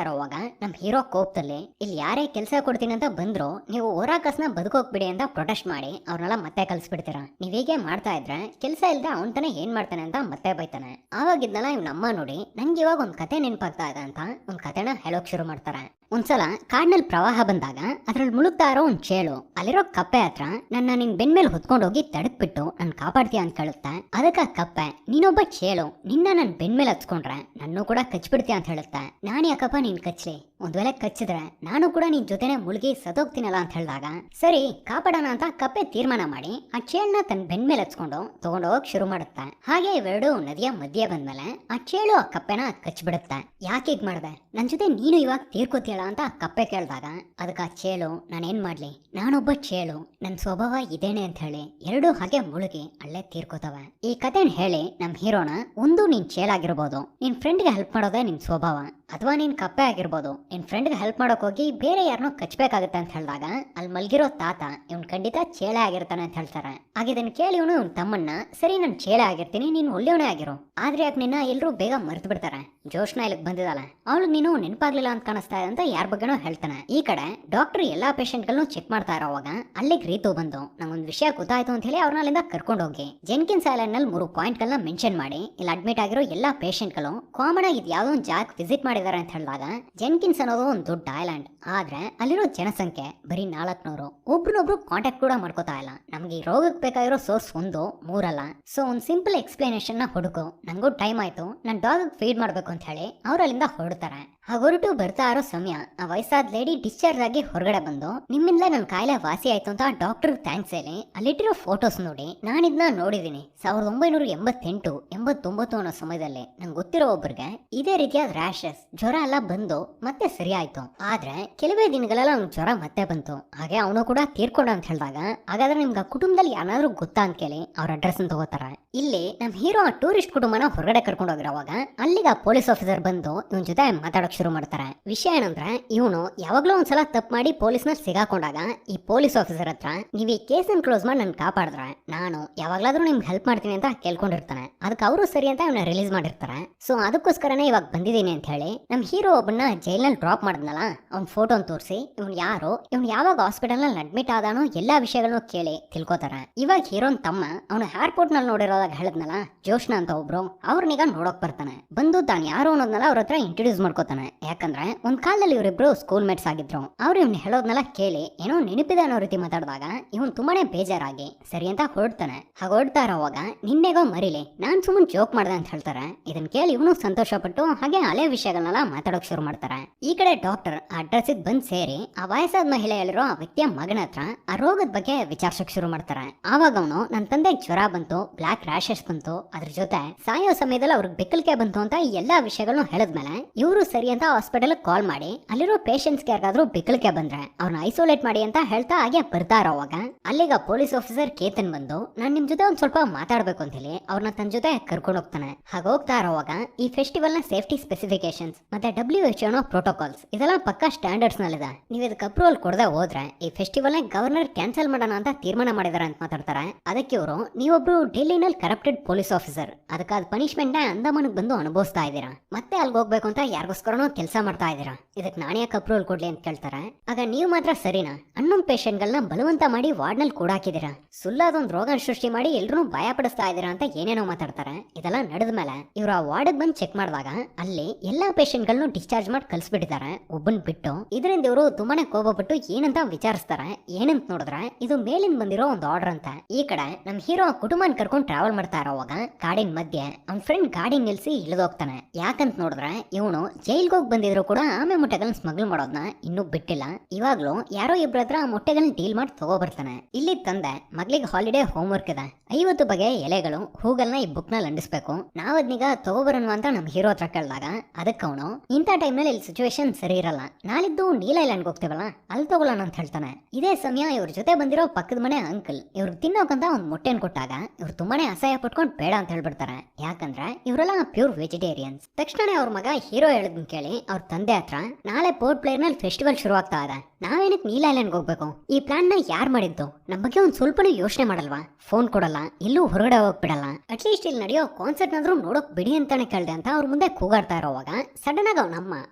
ಇರೋವಾಗ ನಮ್ ಹೀರೋ ಕೋಪದಲ್ಲಿ ಇಲ್ಲಿ ಯಾರೇ ಕೆಲಸ ಕೊಡ್ತೀನಿ ಅಂತ ಬಂದ್ರು ನೀವು ಓರಾಕಸ್ನ ಬದುಕೋಗ್ಬಿಡಿ ಅಂತ ಪ್ರೊಟೆಸ್ಟ್ ಮಾಡಿ ಅವ್ರನ್ನೆಲ್ಲ ಮತ್ತೆ ಕಲ್ಸ್ಬಿಡ್ತೀರಾ. ನೀವ್ ಹೀಗೆ ಮಾಡ್ತಾ ಇದ್ರೆ ಕೆಲಸ ಇಲ್ದೆ ಅವನ್ ತಾನೆ ಏನ್ ಮಾಡ್ತಾನೆ ಅಂತ ಮತ್ತೆ ಬೈತಾನೆ. ಆವಾಗಿದ್ನಲ್ಲ ಇವ್ನ ಅಮ್ಮ ನೋಡಿ ನಂಗೆ ಇವಾಗ ಒಂದ್ ಕತೆ ನೆನಪಾಗ್ತಾ ಇದೆ ಅಂತ ಒಂದ್ ಕತೆನ ಹೇಳೋಕ್ ಶುರು ಮಾಡ್ತಾರೆ. ಒಂದ್ಸಲ ಕಾಡ್ನಲ್ಲಿ ಪ್ರವಾಹ ಬಂದಾಗ ಅದ್ರಲ್ಲಿ ಮುಳುಗ್ತಾ ಇರೋ ಒಂದ್ ಚೇಳು ಅಲ್ಲಿರೋ ಕಪ್ಪೆ ಹತ್ರ ನನ್ನ ನಿನ್ ಬೆನ್ ಮೇಲೆ ಹೊತ್ಕೊಂಡು ಹೋಗಿ ತಡಕ್ಬಿಟ್ಟು ನನ್ ಕಾಪಾಡ್ತೀಯ ಅಂತ ಕೇಳುತ್ತೆ. ಅದಕ್ಕ ಕಪ್ಪೆ ನೀನೊಬ್ಬ ಚೇಳು ನಿನ್ನ ನನ್ ಬೆನ್ ಮೇಲೆ ಹಚ್ಕೊಂಡ್ರೆ ನನ್ನೂ ಕೂಡ ಕಚ್ಬಿಡ್ತೀಯ ಅಂತ ಹೇಳುತ್ತೆ. ನಾನ್ ಯಾಕಪ್ಪ ನೀನ್ ಕಚ್ಲಿ, ಒಂದ್ ವೇಳೆ ಕಚ್ಚಿದ್ರೆ ನಾನು ಕೂಡ ನಿನ್ ಜೊತೆನೆ ಮುಳುಗಿ ಸದೋಗ್ತೀನಲ್ಲ ಅಂತ ಹೇಳಿದಾಗ ಸರಿ ಕಾಪಾಡೋಣ ಅಂತ ಕಪ್ಪೆ ತೀರ್ಮಾನ ಮಾಡಿ ಆ ಚೇಳನ್ನ ತನ್ನ ಬೆನ್ ಮೇಲೆ ಹಚ್ಕೊಂಡು ತಗೊಂಡೋಗಕ್ ಶುರು ಮಾಡುತ್ತೆ. ಹಾಗೆ ಇವೆರಡು ನದಿಯ ಮಧ್ಯೆ ಬಂದ್ಮೇಲೆ ಆ ಚೇಳು ಆ ಕಪ್ಪೆನ ಕಚ್ಬಿಡುತ್ತೆ. ಯಾಕೆ ಹೀಗ್ ಮಾಡ್ದೆ, ನನ್ ಜೊತೆ ನೀನು ಇವಾಗ ತೀರ್ಕೋತೀಯಲ್ಲ ಅಂತ ಕಪ್ಪೆ ಕೇಳಿದಾಗ ಅದಕ್ಕೆ ಆ ಚೇಳು ನಾನೇನ್ ಮಾಡ್ಲಿ, ನಾನೊಬ್ಬ ಚೇಳು, ನನ್ ಸ್ವಭಾವ ಇದೇನೆ ಅಂತ ಹೇಳಿ ಎರಡು ಹಾಗೆ ಮುಳುಗಿ ಅಲ್ಲೇ ತೀರ್ಕೋತವೆ. ಈ ಕತೆನ ಹೇಳಿ ನಮ್ ಹೀರೋನ ಒಂದು ನೀನ್ ಚೇಳಾಗಿರ್ಬೋದು, ನಿನ್ ಫ್ರೆಂಡ್ಗೆ ಹೆಲ್ಪ್ ಮಾಡೋದೇ ನಿನ್ ಸ್ವಭಾವ, ಅಥವಾ ನೀನ್ ಕಪ್ಪೆ ಆಗಿರ್ಬೋದು, ನಿನ್ ಫ್ರೆಂಡ್ಗೆ ಹೆಲ್ಪ್ ಮಾಡೋಕ್ ಹೋಗಿ ಬೇರೆ ಯಾರನ್ನೋ ಕಚ್ಬೇಕಾಗತ್ತೆ ಅಂತ ಹೇಳಿದಾಗ ಅಲ್ಲಿ ಮಲ್ಗಿರೋ ತಾತ ಇವ್ನ್ ಖಂಡಿತ ಚೇಳೆ ಆಗಿರ್ತಾನೆ ಅಂತ ಹೇಳ್ತಾರೆ. ಹಾಗೆ ಇದನ್ನ ಕೇಳಿ ಇವನು ಇವ್ನ ತಮ್ಮನ್ನ ಸರಿ ನಾನು ಚೇಳೆ ಆಗಿರ್ತೀನಿ, ನೀನ್ ಒಳ್ಳೆಯವನೇ ಆಗಿರೋ, ಆದ್ರೆ ಯಾಕೆ ನಿನ್ನ ಎಲ್ಲರೂ ಬೇಗ ಮರ್ತು ಬಿಡ್ತಾರೆ, ಜೋಶ್ನ ಇಲ್ಲಿಗೆ ಬಂದಿದ್ದಾಳ ಅವಳು ನೀನು ನೆನಪಾಗ್ಲಿಲ್ಲ ಅಂತ ಕಾಣಿಸ್ತಾ ಇದೆ ಅಂತ ಯಾರ ಬಗ್ಗೆನೋ ಹೇಳ್ತಾನೆ. ಈ ಕಡೆ ಡಾಕ್ಟರ್ ಎಲ್ಲಾ ಪೇಷಂಟ್ ಗಳನ್ನೂ ಚೆಕ್ ಮಾಡ್ತಾ ಇರೋವಾಗ ಅಲ್ಲಿಗೆ ರೀತು ಬಂದು ನಂಗೊಂದು ವಿಷಯ ಗೊತ್ತಾಯ್ತು ಅಂತ ಹೇಳಿ ಅವ್ರನ್ನ ಅಲ್ಲಿಂದ ಕರ್ಕೊಂಡು ಹೋಗಿ ಜೆನ್ಕಿನ್ಸ್ ಐಲ್ಯಾಂಡ್ ನಲ್ಲಿ 3 ಪಾಯಿಂಟ್ ಗಳನ್ನ ಮೆನ್ಷನ್ ಮಾಡಿ ಇಲ್ಲಿ ಅಡ್ಮಿಟ್ ಆಗಿರೋ ಎಲ್ಲಾ ಪೇಷಂಟ್ ಗಳು ಕಾಮನ್ ಆಗಿ ಯಾವ್ದೋ ಒಂದು ಜಾಗ ವಿಸಿಟ್ ಮಾಡಿದಾರೆ ಅಂತ ಹೇಳಿದಾಗ ಜೆನ್ಕಿನ್ಸ್ ಅನ್ನೋದು ಒಂದು ದೊಡ್ಡ ಐಲ್ಯಾಂಡ್, ಆದ್ರೆ ಅಲ್ಲಿರೋ ಜನಸಂಖ್ಯೆ ಬರೀ 400. ಒಬ್ರನ್ನೊಬ್ರು ಕಾಂಟ್ಯಾಕ್ಟ್ ಕೂಡ ಮಾಡ್ಕೋತಾ ಇಲ್ಲ. ನಮ್ಗೆ ಈ ರೋಗಕ್ಕೆ ಬೇಕಾಗಿರೋ ಸೋರ್ಸ್ 1, 3 ಅಲ್ಲ. ಸೊ ಒಂದು ಸಿಂಪಲ್ ಎಕ್ಸ್ಪ್ಲನೇಷನ್ ನ ಹುಡುಕು, ನಂಗೂ ಟೈಮ್ ಆಯ್ತು, ನನ್ ಡಾಗ್ ಫೀಡ್ ಮಾಡ್ಬೇಕು ಅಂತ ಹೇಳಿ ಅವ್ರು ಅಲ್ಲಿಂದ ಹೊರಡ್ತಾರೆ. ಹೊರಟು ಬರ್ತಾ ಇರೋ ಸಮಯ ಆ ವಯಸ್ಸಾದ ಲೇಡಿ ಡಿಸ್ಚಾರ್ಜ್ ಆಗಿ ಹೊರಗಡೆ ಬಂದು ನಿಮ್ಮಿಂದ ನನ್ನ ಕಾಯಿಲೆ ವಾಸಿ ಆಯ್ತು ಅಂತ ಡಾಕ್ಟರ್ ಥ್ಯಾಂಕ್ಸ್ ಹೇಳಿ ಅಲ್ಲಿಟ್ಟಿರೋ ಫೋಟೋಸ್ ನೋಡಿ ನಾನು ಇದನ್ನ ನೋಡಿದೀನಿ 1988, 89 ಅನ್ನೋ ಸಮಯದಲ್ಲಿ ನಂಗೆ ಗೊತ್ತಿರೋ ಒಬ್ಬರಿಗೆ ಇದೇ ರೀತಿಯಾದ ರ್ಯಾಶಸ್ ಜ್ವರ ಎಲ್ಲ ಬಂದು ಮತ್ತೆ ಸರಿ ಆಯ್ತು. ಆದ್ರೆ ಕೆಲವೇ ದಿನಗಳೆಲ್ಲ ಅವ್ನಿಗೆ ಜ್ವರ ಮತ್ತೆ ಬಂತು, ಹಾಗೆ ಅವನು ಕೂಡ ತೀರ್ಕೊಂಡ ಅಂತ ಹೇಳಿದಾಗ ಹಾಗಾದ್ರೆ ನಿಮ್ಗೆ ಕುಟುಂಬದಲ್ಲಿ ಯಾರಾದ್ರೂ ಗೊತ್ತಾ ಅಂತ ಕೇಳಿ ಅವ್ರ ಅಡ್ರೆಸ್ ತಗೋತಾರ. ಇಲ್ಲಿ ನಮ್ ಹೀರೋ ಆ ಟೂರಿಸ್ಟ್ ಕುಟುಂಬನ ಹೊರಗಡೆ ಕರ್ಕೊಂಡು ಹೋಗಿರೋವಾಗ ಅಲ್ಲಿಗ ಪೊಲೀಸ್ ಆಫೀಸರ್ ಬಂದು ಇವನ್ ಜೊತೆ ಮಾತಾಡೋಕ್ ಶುರು ಮಾಡ್ತಾರೆ. ವಿಷಯ ಏನಂದ್ರೆ ಇವನು ಯಾವಾಗ್ಲೂ ಒಂದ್ಸಲ ತಪ್ಪು ಮಾಡಿ ಪೊಲೀಸ್ನ ಸಿಗಾಕೊಂಡಾಗ ಈ ಪೊಲೀಸ್ ಆಫೀಸರ್ ಹತ್ರ ನೀವ್ ಈ ಕೇಸನ್ ಕ್ಲೋಸ್ ಮಾಡಿ ನನ್ ಕಾಪಾಡಿದ್ರೆ ನಾನು ಯಾವಾಗ್ಲಾದ್ರೂ ನಿಮ್ಗೆ ಹೆಲ್ಪ್ ಮಾಡ್ತೀನಿ ಅಂತ ಕೇಳ್ಕೊಂಡಿರ್ತಾನೆ. ಅದಕ್ಕೆ ಅವರು ಸರಿ ಅಂತ ಇವನ್ನ ರಿಲೀಸ್ ಮಾಡಿರ್ತಾರೆ. ಸೊ ಅದಕ್ಕೋಸ್ಕರನೇ ಇವಾಗ ಬಂದಿದ್ದೀನಿ ಅಂತ ಹೇಳಿ ನಮ್ ಹೀರೋ ಒಬ್ಬನ ಜೈಲ್ನಲ್ಲಿ ಡ್ರಾಪ್ ಮಾಡಿದ್ನಲ್ಲ ಅವ್ನ ಫೋಟೋನ್ ತೋರಿಸಿ ಇವ್ನು ಯಾರು, ಇವ್ನು ಯಾವಾಗ ಹಾಸ್ಪಿಟಲ್ ನಲ್ಲಿ ಅಡ್ಮಿಟ್ ಆದಾನೋ ಎಲ್ಲಾ ವಿಷಯಗಳನ್ನು ಕೇಳಿ ತಿಳ್ಕೊತಾರೆ. ಇವಾಗ ಹೀರೋನ್ ತಮ್ಮ ಅವನು ಏರ್ಪೋರ್ಟ್ ನಲ್ಲಿ ನೋಡಿರೋದಾಗ ಹೇಳದ್ನಲ್ಲ ಜೋಶ್ನಾ ಅಂತ ಒಬ್ರು ಅವ್ರನ್ನೀಗ ನೋಡೋಕ್ ಬರ್ತಾನೆ. ಬಂದು ತಾನು ಯಾರು ಅನ್ನೋದ್ನಲ್ಲ ಅವ್ರ ಹತ್ರ ಇಂಟ್ರೊಡ್ಯೂಸ್ ಮಾಡ್ಕೋತಾನೆ. ಯಾಕಂದ್ರೆ ಒಂದ್ ಕಾಲದಲ್ಲಿ ಇವರಿಬ್ರು ಸ್ಕೂಲ್ ಮೇಟ್ಸ್ ಆಗಿದ್ರು. ಅವ್ರು ಇವ್ನ ಹೇಳೋದ್ನೆಲ್ಲ ಕೇಳಿ ಏನೋ ನೆನಪಿದೆ ಅನ್ನೋ ರೀತಿ ಮಾತಾಡಿದಾಗ ಇವನ್ ತುಂಬಾನೇ ಬೇಜಾರಾಗಿ ಸರಿ ಅಂತ ಹೊರಡ್ತಾನೆ. ಹಾಗ ಹೊರಡ್ತಾ ಇರೋವಾಗ ನಿನ್ನೆಗೋ ಮರಿಲಿ ನಾನ್ ಸುಮ್ಮನೆ ಜೋಕ್ ಮಾಡ್ದೆ ಅಂತ ಹೇಳ್ತಾರೆ. ಇದನ್ ಕೇಳಿ ಇವನು ಸಂತೋಷ ಪಟ್ಟು ಹಾಗೆ ಹಳೆ ವಿಷಯಗಳನ್ನೆಲ್ಲ ಮಾತಾಡೋಕ್ ಶುರು ಮಾಡ್ತಾರೆ. ಈ ಕಡೆ ಡಾಕ್ಟರ್ ಆ ಅಡ್ರೆಸ್ ಬಂದ್ ಸೇರಿ ಆ ವಯಸ್ಸಾದ ಮಹಿಳೆ ಹೇಳಿರೋ ಆ ವ್ಯಕ್ತಿಯ ಮಗನ ಹತ್ರ ಆ ರೋಗದ ಬಗ್ಗೆ ವಿಚಾರಿಸಕ್ ಶುರು ಮಾಡ್ತಾರೆ. ಆವಾಗ ಅವನು ನನ್ನ ತಂದೆ ಜ್ವರ ಬಂತು, ಬ್ಲಾಕ್ ರ್ಯಾಶಸ್ ಬಂತು, ಅದ್ರ ಜೊತೆ ಸಾಯೋ ಸಮಯದಲ್ಲಿ ಅವ್ರಿಗೆ ಬೆಕ್ಕಲಿಕೆ ಬಂತು ಅಂತ ಈ ಎಲ್ಲಾ ವಿಷಯಗಳನ್ನು ಹೇಳಿದ್ಮೇಲೆ ಇವರು ಸರಿ ಅಂತ ಹಾಸ್ಪಿಟಲ್ ಕಾಲ್ ಮಾಡಿ ಅಲ್ಲಿರೋ ಪೇಷಂಟ್ಸ್ ಯಾರಿಗಾದ್ರೂ ಬೆಕ್ಕಲಿಕೆ ಬಂದ್ರೆ ಅವ್ರನ್ನ ಐಸೋಲೇಟ್ ಮಾಡಿ ಅಂತ ಹೇಳ್ತಾ ಹಾಗೆ ಬರ್ತಾ ಇರೋವಾಗ ಅಲ್ಲಿಗ ಪೊಲೀಸ್ ಆಫೀಸರ್ ಕೇತನ್ ಬಂದು ನಾನ್ ನಿಮ್ ಜೊತೆ ಒಂದ್ ಸ್ವಲ್ಪ ಮಾತಾಡ್ಬೇಕು ಅಂತ ಹೇಳಿ ಅವ್ರನ್ನ ತನ್ನ ಜೊತೆ ಕರ್ಕೊಂಡು ಹೋಗ್ತಾನೆ. ಹಾಗೆ ಹೋಗ್ತಾ ಇರೋವಾಗ ಈ ಫೆಸ್ಟಿವಲ್ ನ ಸೇಫ್ಟಿ ಸ್ಪೆಸಿಫಿಕೇಶನ್ಸ್ ಮತ್ತೆ WHO ಪ್ರೋಟೋಕಾಲ್ಸ್ ಇದೆಲ್ಲ ಪಕ್ಕಾ ಸ್ಟ್ಯಾಂಡರ್ಡ್ಸ್ ನಲ್ಲಿದೆ. ನೀವು ಇದಕ್ಕೆ ಅಪ್ರೂವಲ್ ಕೊಡದೆ ಹೋದ್ರೆ ಈ ಫೆಸ್ಟಿವಲ್ ನ ಗವರ್ನರ್ ಕ್ಯಾನ್ಸಲ್ ಮಾಡೋಣ ಅಂತ ತೀರ್ಮಾನ ಮಾಡಿದಾರೆ ಅಂತ ಮಾತಾಡ್ತಾರೆ. ಅದಕ್ಕೆ ಇವರು ನೀವೊಬ್ರು ಡೆಲ್ಲಿನಲ್ಲಿ ಕರಪ್ಟೆಡ್ ಪೊಲೀಸ್ ಆಫೀಸರ್, ಅದಕ್ಕೆ ಅದು ಪನಿಷ್ಮೆಂಟ್ ನ ಅಂಡಮಾನಿಗೆ ಬಂದು ಅನುಭವಿಸ್ತಾ ಇದ್ದೀರಾ, ಮತ್ತೆ ಅಲ್ಲಿಗೆ ಹೋಗ್ಬೇಕು ಅಂತ ಯಾರಿಗೋಸ್ಕರನೋ ಕೆಲಸ ಮಾಡ್ತಾ ಇದ್ದೀರಾ, ಇದಕ್ಕೆ ನಾನು ಯಾಕೆ ಅಪ್ರೂವಲ್ ಕೊಡ್ಲಿ ಅಂತ ಕೇಳ್ತಾರೆ. ಆಗ ನೀವು ಮಾತ್ರ ಸರಿನಾ ಅನ್ನೊಂದು ಪೇಷಂಟ್ ಗಳನ್ನ ಬಲವಂತ ಮಾಡಿ ವಾರ್ಡ್ ನಲ್ಲಿ ಕೂಡ ಹಾಕಿದೀರಾ, ಸುಳ್ಳಾದೊಂದು ರೋಗ ಸೃಷ್ಟಿ ಮಾಡಿ ಎಲ್ರೂ ಭಯ ಪಡಿಸ್ತಾ ಇದ್ದೀರಾ ಅಂತ ಏನೇನೋ ಮಾತಾಡ್ತಾರೆ. ಇದೆಲ್ಲ ನಡೆದ ಮೇಲೆ ಇವರು ಆ ವಾರ್ಡ್ ಬಂದು ಚೆಕ್ ಮಾಡಿದಾಗ ಅಲ್ಲಿ ಎಲ್ಲಾ ಪೇಷಂಟ್ ಗಳನ್ನು ಡಿಸ್ಚಾರ್ಜ್ ಮಾಡಿ ಕಳ್ಸಿಬಿಟ್ಟಿದ್ದಾರೆ ಒಬ್ಬನ್ ಬಿಟ್ಟು. ಇದರಿಂದ ಇವರು ತುಂಬಾನೇ ಕೋಪಪಟ್ಟು ಏನಂತ ವಿಚಾರಿಸ್ತಾರೆ. ಏನಂತ ನೋಡಿದ್ರೆ ಇದು ಮೇಲಿಂದ ಬಂದಿರೋ ಒಂದು ಆರ್ಡರ್ ಅಂತ. ಈ ಕಡೆ ನಮ್ ಹೀರೋ ಕುಟುಂಬನ್ ಕರ್ಕೊಂಡು ಟ್ರಾವೆಲ್ ಮಾಡ್ತಾ ಇರೋವಾಗ ಕಾಡಿನ ಮಧ್ಯೆ ಅವ್ನ ಫ್ರೆಂಡ್ ಗಾಡಿ ನಿಲ್ಸಿ ಇಳಿದೋಗ್ತಾನೆ. ಯಾಕಂತ ನೋಡಿದ್ರೆ ಇವನು ಜೈಲ್ಗೆ ಹೋಗಿ ಬಂದಿದ್ರು ಕೂಡ ಆಮೆ ಮೊಟ್ಟೆಗಳನ್ನ ಸ್ಮಗ್ಲ್ ಮಾಡೋದನ್ನ ಇನ್ನೂ ಬಿಟ್ಟಿಲ್ಲ. ಇವಾಗ್ಲೂ ಯಾರೋ ಇಬ್ಬರ ಹತ್ರ ಆ ಮೊಟ್ಟೆಗಳನ್ನ ಡೀಲ್ ಮಾಡಿ ತಗೋಬರ್ತಾನೆ. ಇಲ್ಲಿ ತಂದೆ ಮಗಳಿಗೆ ಹಾಲಿಡೇ ಹೋಮ್ ವರ್ಕ್ ಇದೆ, 50 ಬಗೆಯ ಎಲೆಗಳು ಹೂಗಳನ್ನ ಈ ಬುಕ್ ನಲ್ಲಿ ಅಂಡಿಸ್ಬೇಕು, ನಾವ್ ಅದನ್ನೀಗ ತಗೋಬರೋಣ ಅಂತ ನಮ್ ಹೀರೋ ಹತ್ರ ಕೇಳಿದಾಗ ಅದಕ್ಕೆ ಅವನು ಇಂಥ ಟೈಮ್ ನಲ್ಲಿ ಇಲ್ಲಿ ಸಿಚುವೇಶನ್ ಸರಿ ಇರಲ್ಲ, ನಾಳಿದ್ದು ನೀಲ್ ಐಲ್ಯಾಂಡ್ ಹೋಗ್ತೀವಲ್ಲ ಅಲ್ಲಿ ತಗೊಳ್ಳೋಣ ಅಂತ ಹೇಳ್ತಾನೆ. ಇದೇ ಸಮಯ ಇವ್ರ ಜೊತೆ ಬಂದಿರೋ ಪಕ್ಕದ ಮನೆ ಅಂಕಲ್ ಇವ್ರಿಗೆ ತಿನ್ನೋಕಂತ ಒಂದ್ ಮೊಟ್ಟೆನ್ ಕೊಟ್ಟಾಗ ಇವ್ರು ತುಂಬಾನೇ ಅಸಹ್ಯ ಪಟ್ಕೊಂಡು ಬೇಡ ಅಂತ ಹೇಳ್ಬಿಡ್ತಾರೆ. ಯಾಕಂದ್ರೆ ಇವರೆಲ್ಲ ಪ್ಯೂರ್ ವೆಜಿಟೇರಿಯನ್ಸ್. ತಕ್ಷಣ ಅವ್ರ ಮಗ ಹೀರೋ ಹೇಳದ್ನ ಕೇಳಿ ಅವ್ರ ತಂದೆ ಹತ್ರ ನಾಳೆ ಪೋರ್ಟ್ ಪ್ಲೇರ್ ನಲ್ಲಿ ಫೆಸ್ಟಿವಲ್ ಶುರು ಆಗ್ತಾ ಇದೆ, ನಾವೇನಕ್ಕೆ ನೀಲ್ ಐಲ್ಯಾಂಡ್ ಹೋಗ್ಬೇಕು, ಈ ಪ್ಲಾನ್ ನ ಯಾರು ಮಾಡಿದ್ದು, ನಮ್ಮ ಬಗ್ಗೆ ಒಂದ್ ಸ್ವಲ್ಪನೂ ಯೋಚನೆ ಮಾಡಲ್ವಾ, ಫೋನ್ ಕೊಡಲ್ಲ, ಎಲ್ಲೂ ಹೊರಗಡೆ ಹೋಗ್ಬಿಡಲ್ಲ, ಅಟ್ಲೀಸ್ಟ್ ಇಲ್ಲಿ ನಡೆಯೋ ಕಾನ್ಸರ್ಟ್ ನಾದ್ರೂ ನೋಡೋಕ್ ಬಿಡಿ ಅಂತಾನೆ ಕೇಳ್ದೆ ಅಂತ ಅವ್ರ ಮುಂದೆ ಕೂಗಾಡ್ತಾ ಇರೋವಾಗ ಸಡನ್ ಆಗಿ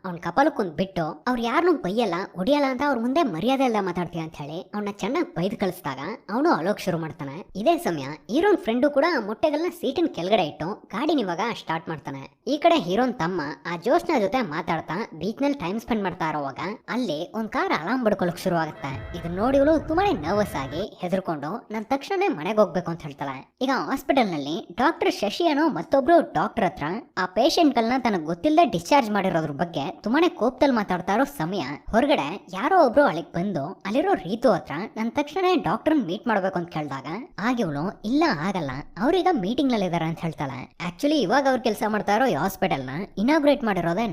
ಅವ್ನ ಕಪಾಲಕ್ಕೊಂದ್ ಬಿಟ್ಟು ಅವ್ರು ಯಾರನ್ನೂ ಬೈಯಲ್ಲ ಹೊಡಿಯಲ್ಲ ಅಂತ ಅವ್ರ ಮುಂದೆ ಮರ್ಯಾದೆ ಎಲ್ಲ ಮಾತಾಡ್ತೀಯ ಅಂತ ಹೇಳಿ ಅವ್ನ ಚೆನ್ನಾಗಿ ಬೈದ್ ಕಳಿಸಿದಾಗ ಅವನು ಅಳೋಕ್ ಶುರು ಮಾಡ್ತಾನೆ. ಇದೇ ಸಮಯ ಹೀರೋನ್ ಫ್ರೆಂಡು ಕೂಡ ಮೊಟ್ಟೆಗಳನ್ನ ಸೀಟಿನ ಕೆಳಗಡೆ ಇಟ್ಟು ಗಾಡಿನ ಇವಾಗ ಸ್ಟಾರ್ಟ್ ಮಾಡ್ತಾನೆ. ಈ ಕಡೆ ಹೀರೋನ್ ತಮ್ಮ ಆ ಜೋಶ್ನ ಜೊತೆ ಮಾತಾಡ್ತಾ ಬೀಚ್ ನಲ್ಲಿ ಟೈಮ್ ಸ್ಪೆಂಡ್ ಮಾಡ್ತಾ ಇರೋವಾಗ ಅಲ್ಲಿ ಒಂದ್ ಕಾರ್ ಅಲಾರ್ಮ್ ಬಡ್ಕೊಳಕ್ ಶುರು ಆಗುತ್ತೆ. ಇದನ್ನ ನೋಡಿ ಇವಳು ತುಂಬಾನೇ ನರ್ವಸ್ ಆಗಿ ಹೆದರ್ಕೊಂಡು ನಾನು ತಕ್ಷಣ ಮನೆಗೆ ಹೋಗ್ಬೇಕು ಅಂತ ಹೇಳ್ತಾಳೆ. ಈಗ ಹಾಸ್ಪಿಟಲ್ ನಲ್ಲಿ ಡಾಕ್ಟರ್ ಶಶಿ ಅನ್ನೋ ಮತ್ತೊಬ್ರು ಡಾಕ್ಟರ್ ಹತ್ರ ಆ ಪೇಷಂಟ್ ಗಳನ್ನ ತನಗೆ ಗೊತ್ತಿಲ್ಲದೆ ಡಿಸ್ಚಾರ್ಜ್ ಮಾಡಿರೋದ್ರ ಬಗ್ಗೆ ತುಂಬಾನೇ ಕೋಪದಲ್ಲಿ ಮಾತಾಡ್ತಾ ಇರೋ ಸಮಯ ಹೊರಗಡೆ ಯಾರೋ ಒಬ್ರು ಅಲ್ಲಿಗೆ ಬಂದು ಅಲ್ಲಿರೋ ರೀತು ಹತ್ರ ನನ್ನ ತಕ್ಷಣ ಡಾಕ್ಟರ್ ಮೀಟ್ ಮಾಡ್ಬೇಕು ಅಂತ ಕೇಳಿದಾಗ ಆಗ ಇವಳು ಇಲ್ಲ ಆಗಲ್ಲ, ಅವ್ರೀಗ ಮೀಟಿಂಗ್ ನಲ್ಲಿ ಇದಾರೆ ಅಂತ ಹೇಳ್ತಾಳೆ. ಆಕ್ಚುಲಿ ಇವಾಗ ಅವ್ರು ಕೆಲಸ ಮಾಡ್ತಾ ಇರೋ ಹಾಸ್ಪಿಟಲ್ ನ ಇನಾಗ್ರೇಟ್ ಮಾಡಿರೋದೇ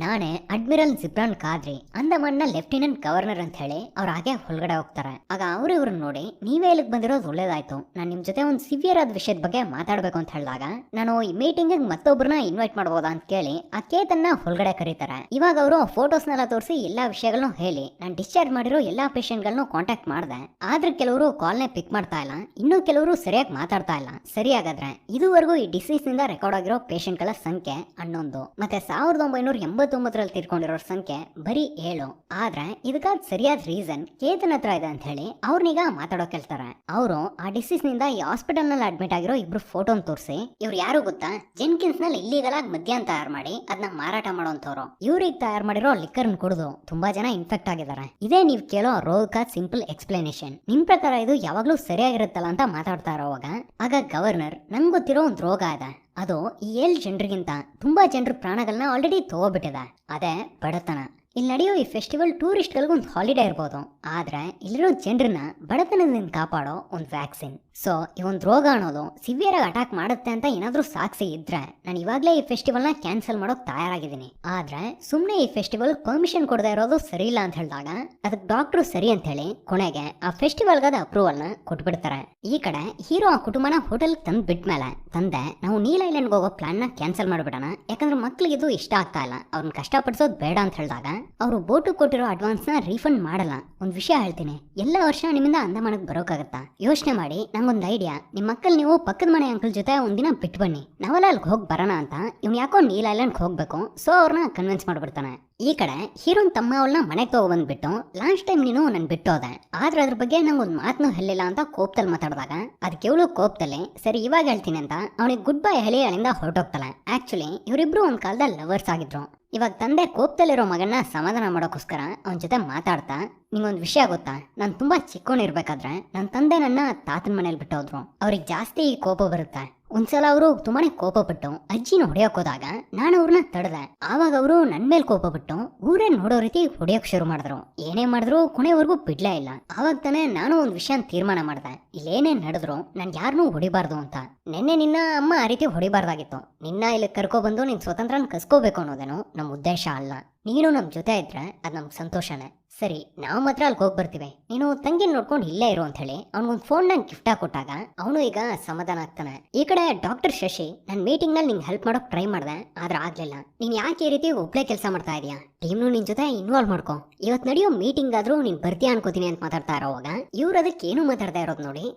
ನಾನೇ ಅಡ್ಮಿರಲ್ ಜಿಬ್ರಾನ್ ಖಾದ್ರಿ, ಅಂಡಮಾನ್ ನ ಲೆಫ್ಟಿನೆಂಟ್ ಗವರ್ನರ್ ಅಂತ ಹೇಳಿ ಅವ್ರ ಹಾಗೆ ಹೊರಗಡೆ ಹೋಗ್ತಾರೆ. ಆಗ ಅವ್ರು ಇವ್ರನ್ನ ನೋಡಿ ನೀವೇ ಇಲ್ಲಿಗೆ ಬಂದಿರೋದು ಒಳ್ಳೇದಾಯ್ತು, ನಾನು ನಿಮ್ ಜೊತೆ ಒಂದು ಸಿವಿಯರ್ ಆದ ವಿಷಯದ ಬಗ್ಗೆ ಮಾತಾಡ್ಬೇಕು ಅಂತ ಹೇಳಿದಾಗ ನಾನು ಈ ಮೀಟಿಂಗ್ ಮತ್ತೊಬ್ಬರನ್ನ ಇನ್ವೈಟ್ ಮಾಡಬಹುದಾ ಅಂತ ಕೇಳಿ ಆ ಕೇತನ್ನ ಹೊರಗಡೆ ಕರೀತಾರೆ. ಇವಾಗ ಅವರು ಫೋಟೋಸ್ ನೆಲ್ಲ ತೋರಿಸಿ ಎಲ್ಲಾ ವಿಷಯಗಳನ್ನು ಹೇಳಿ ನಾನು ಡಿಸ್ಚಾರ್ಜ್ ಮಾಡಿರೋ ಎಲ್ಲಾ ಪೇಷಂಟ್ ಗಳನ್ನು ಕಾಂಟ್ಯಾಕ್ಟ್ ಮಾಡಿದೆ, ಆದ್ರೆ ಕೆಲವರು ಕಾಲ್ನೇ ಪಿಕ್ ಮಾಡ್ತಾ ಇಲ್ಲ, ಇನ್ನು ಕೆಲವರು ಸರಿಯಾಗಿ ಮಾತಾಡ್ತಾ ಇಲ್ಲ. ಸರಿ ಹಾಗಾದ್ರೆ ಇದುವರೆಗೂ ಈ ಡಿಸೀಸ್ ನಿಂದ ರೆಕಾರ್ಡ್ ಆಗಿರೋ ಪೇಷಂಟ್ ಗಳ ಸಂಖ್ಯೆ 11 ಮತ್ತೆ 1989 ತೀರ್ಕೊಂಡಿರೋ ಸಂಖ್ಯೆ ಬರೀ 7. ಆದ್ರೆ ಇದಕ್ಕಾದ ಸರಿಯಾದ ರೀಸನ್ ಕೇತನ್ ಹತ್ರ ಇದೆ ಅಂತ ಹೇಳಿ ಅವ್ರನ್ನೀಗ ಮಾತಾಡೋಕೆ ಹೇಳ್ತಾರೆ. ಅವರು ಆ ಡಿಸೀಸ್ ನಿಂದ ಈ ಹಾಸ್ಪಿಟಲ್ ನಲ್ಲಿ ಅಡ್ಮಿಟ್ ಆಗಿರೋ ಇಬ್ರು ಫೋಟೋನ್ ತೋರಿಸಿ ಇವ್ರು ಯಾರು ಗೊತ್ತಾ, ಜೆನ್ಕಿನ್ಸ್ ನಲ್ಲಿ ಇಲ್ಲಿಗಲ್ ಆಗಿ ಮದ್ಯಾನ್ ತಯಾರು ಮಾಡಿ ಅದನ್ನ ಮಾರಾಟ ಮಾಡೋಂಥವ್ರು, ಇವ್ರಿಗೆ ತಯಾರು ಮಾಡಿರೋ ಲಿಕ್ಕರ್ನ್ ಕುಡಿದು ತುಂಬಾ ಜನ ಇನ್ಫೆಕ್ಟ್ ಆಗಿದ್ದಾರೆ. ಇದೇ ನೀವು ಕೇಳೋ ರೋಗಕ್ಕ ಸಿಂಪಲ್ ಎಕ್ಸ್ಪ್ಲನೇಷನ್. ನಿಮ್ ಪ್ರಕಾರ ಇದು ಯಾವಾಗ್ಲೂ ಸರಿಯಾಗಿರುತ್ತಲ್ಲ ಅಂತ ಮಾತಾಡ್ತಾ ಇರೋವಾಗ ಆಗ ಗವರ್ನರ್ ನಂಗೆ ಗೊತ್ತಿರೋ ಒಂದು ರೋಗ ಇದೆ, ಅದು ಈ 7 ಜನರಿಗಿಂತ ತುಂಬಾ ಜನರ ಪ್ರಾಣಗಳನ್ನ ಆಲ್ರೆಡಿ ತಗೋಬಿಟ್ಟಿದೆ, ಅದೇ ಬಡತನ. ಇಲ್ಲಿ ನಡೆಯೋ ಈ ಫೆಸ್ಟಿವಲ್ ಟೂರಿಸ್ಟ್ ಗಳಿಗೂ ಒಂದು ಹಾಲಿಡೇ ಇರ್ಬೋದು, ಆದ್ರೆ ಇಲ್ಲಿರೋ ಜನರನ್ನ ಬಡತನದಿಂದ ಕಾಪಾಡೋ ಒಂದು ವ್ಯಾಕ್ಸಿನ್. ಸೊ ಈ ಒಂದು ರೋಗ ಅನ್ನೋದು ಸಿವಿಯರ್ ಆಗಿ ಅಟ್ಯಾಕ್ ಮಾಡುತ್ತೆ ಅಂತ ಏನಾದ್ರೂ ಸಾಕ್ಷಿ ಇದ್ರೆ ನಾನು ಇವಾಗಲೇ ಈ ಫೆಸ್ಟಿವಲ್ ನ ಕ್ಯಾನ್ಸಲ್ ಮಾಡೋಕ್ ತಯಾರಾಗಿದ್ದೀನಿ. ಆದ್ರೆ ಸುಮ್ನೆ ಈ ಫೆಸ್ಟಿವಲ್ ಪರ್ಮಿಷನ್ ಕೊಡದೆ ಇರೋದು ಸರಿ ಇಲ್ಲ ಅಂತ ಹೇಳಿದಾಗ ಅದಕ್ಕೆ ಡಾಕ್ಟರ್ ಸರಿ ಅಂತ ಹೇಳಿ ಕೊನೆಗೆ ಆ ಫೆಸ್ಟಿವಲ್ ಗಾದ ಅಪ್ರೂವಲ್ ನ ಕೊಟ್ಬಿಡ್ತಾರೆ. ಈ ಕಡೆ ಹೀರೋ ಆ ಕುಟುಂಬನ ಹೋಟೆಲ್ ತಂದ್ ಬಿಟ್ಮೇಲೆ ತಂದೆ ನಾವು ನೀಲ್ ಐಲ್ಯಾಂಡ್ ಹೋಗೋ ಪ್ಲಾನ್ ನ ಕ್ಯಾನ್ಸಲ್ ಮಾಡ್ಬಿಡೋಣ, ಯಾಕಂದ್ರೆ ಮಕ್ಳಿಗೆ ಇದು ಇಷ್ಟ ಆಗ್ತಾ ಇಲ್ಲ, ಅವ್ರನ್ನ ಕಷ್ಟಪಡಿಸೋದು ಬೇಡ ಅಂತ ಹೇಳಿದಾಗ ಅವರು ಬೋಟು ಕೊಟ್ಟಿರೋ ಅಡ್ವಾನ್ಸ್ ನ ರೀಫಂಡ್ ಮಾಡಲ್ಲ. ಒಂದ್ ವಿಷಯ ಹೇಳ್ತೀನಿ, ಎಲ್ಲ ವರ್ಷ ನಿಮ್ಮಿಂದ ಅಂಡಮಾನಕ್ಕೆ ಬರೋಕಾಗತ್ತಾ? ಯೋಚನೆ ಮಾಡಿ, ನಂಗೊಂದು ಐಡಿಯಾ, ನಿಮ್ಮ ಮಕ್ಕಳು ನೀವು ಪಕ್ಕದ ಮನೆ ಅಂಕಲ್ ಜೊತೆ ಒಂದಿನ ಬಿಟ್ಟು ಬನ್ನಿ, ನಾವೆಲ್ಲ ಅಲ್ಲಿಗೆ ಹೋಗಿ ಬರೋಣ ಅಂತ ಇವ್ನು ಯಾಕೋ ನೀಲ್ ಐಲ್ಯಾಂಡ್ ಹೋಗ್ಬೇಕು, ಸೊ ಅವ್ರನ್ನ ಕನ್ವಿನ್ಸ್ ಮಾಡ್ಬಿಡ್ತಾನೆ. ಈ ಕಡೆ ಹೀರೋನ್ ತಮ್ಮ ಅವಳನ್ನ ಮನೆಗೆ ತಗೊಬಂದ್ಬಿಟ್ಟು ಲಾಸ್ಟ್ ಟೈಮ್ ನೀನು ನನ್ ಬಿಟ್ಟೋದೆ, ಆದ್ರೆ ಅದ್ರ ಬಗ್ಗೆ ನಂಗೊಂದು ಮಾತನ್ನು ಹೇಳಿಲ್ಲ ಅಂತ ಕೋಪದಲ್ಲಿ ಮಾತಾಡಿದಾಗ ಅದಕ್ಕೆ ಇವಳು ಕೋಪದಲ್ಲಿ ಸರಿ ಇವಾಗ ಹೇಳ್ತೀನಿ ಅಂತ ಅವನಿಗೆ ಗುಡ್ ಬೈ ಹೇಳಿ ಅಲ್ಲಿಂದ ಹೊರಟೋಗ್ತಾಳೆ. ಆಕ್ಚುಲಿ ಇವರಿಬ್ರು ಒಂದ್ ಕಾಲದಲ್ಲಿ ಲವರ್ಸ್ ಆಗಿದ್ರು. ಇವಾಗ ತಂದೆ ಕೋಪದಲ್ಲಿರೋ ಮಗನ್ನ ಸಮಾಧಾನ ಮಾಡೋಕ್ಕೋಸ್ಕರ ಅವನ ಜೊತೆ ಮಾತಾಡ್ತಾ ನಿಂಗೊಂದು ವಿಷಯ ಗೊತ್ತಾ, ನಾನು ತುಂಬಾ ಚಿಕ್ಕೋನಿರ್ಬೇಕಾದ್ರೆ ನನ್ನ ತಂದೆ ನನ್ನ ತಾತನ ಮನೇಲಿ ಬಿಟ್ಟೋದ್ರು, ಅವ್ರಿಗೆ ಜಾಸ್ತಿ ಕೋಪ ಬರುತ್ತೆ. ಒಂದ್ಸಲ ಅವರು ತುಂಬಾನೇ ಕೋಪ ಪಟ್ಟು ಅಜ್ಜಿನ ಹೊಡೆಯೋಕ್ ಹೋದಾಗ ನಾನು ಅವ್ರನ್ನ ತಡೆದೆ, ಆವಾಗ ಅವರು ನನ್ ಮೇಲೆ ಕೋಪ ಪಟ್ಟು ಊರೇ ನೋಡೋ ರೀತಿ ಹೊಡೆಯೋಕ್ ಶುರು ಮಾಡಿದ್ರು. ಏನೇ ಮಾಡಿದ್ರು ಕೊನೆವರೆಗೂ ಬಿಡ್ಲೇ ಇಲ್ಲ. ಆವಾಗ ತಾನೇ ನಾನು ಒಂದ್ ವಿಷಯ ತೀರ್ಮಾನ ಮಾಡಿದೆ, ಇಲ್ಲೇನೇ ನಡೆದ್ರು ನನ್ ಯಾರನ್ನೂ ಹೊಡಿಬಾರ್ದು ಅಂತ. ನಿನ್ನೆ ನಿನ್ನ ಅಮ್ಮ ಆ ರೀತಿ ಹೊಡಿಬಾರ್ದಾಗಿತ್ತು, ನಿನ್ನ ಇಲ್ಲಿ ಕರ್ಕೊಬಂದು ನಿನ್ ಸ್ವತಂತ್ರನ ಕಸ್ಕೋಬೇಕು ಅನ್ನೋದೇನು ನಮ್ಮ ಉದ್ದೇಶ ಅಲ್ಲ. ನೀನು ನಮ್ ಜೊತೆ ಇದ್ರೆ ಅದ್ ನಮ್ಗೆ ಸಂತೋಷನೇ. ಸರಿ, ನಾವು ಮಾತ್ರ ಅಲ್ಲಿಗೆ ಹೋಗಿ ಬರ್ತೀವಿ, ನೀನು ತಂಗಿನ ನೋಡ್ಕೊಂಡು ಇಲ್ಲೇ ಇರು ಅಂತ ಹೇಳಿ ಅವ್ನಿಗೊಂದು ಫೋನ್ ನಂಗೆ ಗಿಫ್ಟ್ ಕೊಟ್ಟಾಗ ಅವನು ಈಗ ಸಮಾಧಾನ ಆಗ್ತಾನೆ. ಈ ಕಡೆ ಡಾಕ್ಟರ್ ಶಶಿ ನನ್ನ ಮೀಟಿಂಗ್ ನಲ್ಲಿ ನಿಂಗೆ ಹೆಲ್ಪ್ ಮಾಡೋಕ್ ಟ್ರೈ ಮಾಡಿದೆ, ಆದ್ರೆ ಆಗ್ಲಿಲ್ಲ. ನೀನ್ ಯಾಕೆ ಈ ರೀತಿ ಒಬ್ಳೆ ಕೆಲಸ ಮಾಡ್ತಾ ಇದೀಯಾ, ಟೀಮ್ನು ನಿನ್ ಜೊತೆ ಇನ್ವಾಲ್ವ್ ಮಾಡ್ಕೊ, ಇವತ್ತು ನಡೆಯೋ ಮೀಟಿಂಗ್ ಆದ್ರೂ ನೀನ್ ಬರ್ತೀಯಾ ಅನ್ಕೋತೀನಿ ಅಂತ ಮಾತಾಡ್ತಾ ಇರೋವಾಗ ಇವ್ರು ಅದಕ್ಕೆ ಏನು ಮಾತಾಡ್ತಾ ಇರೋದು ನೋಡಿ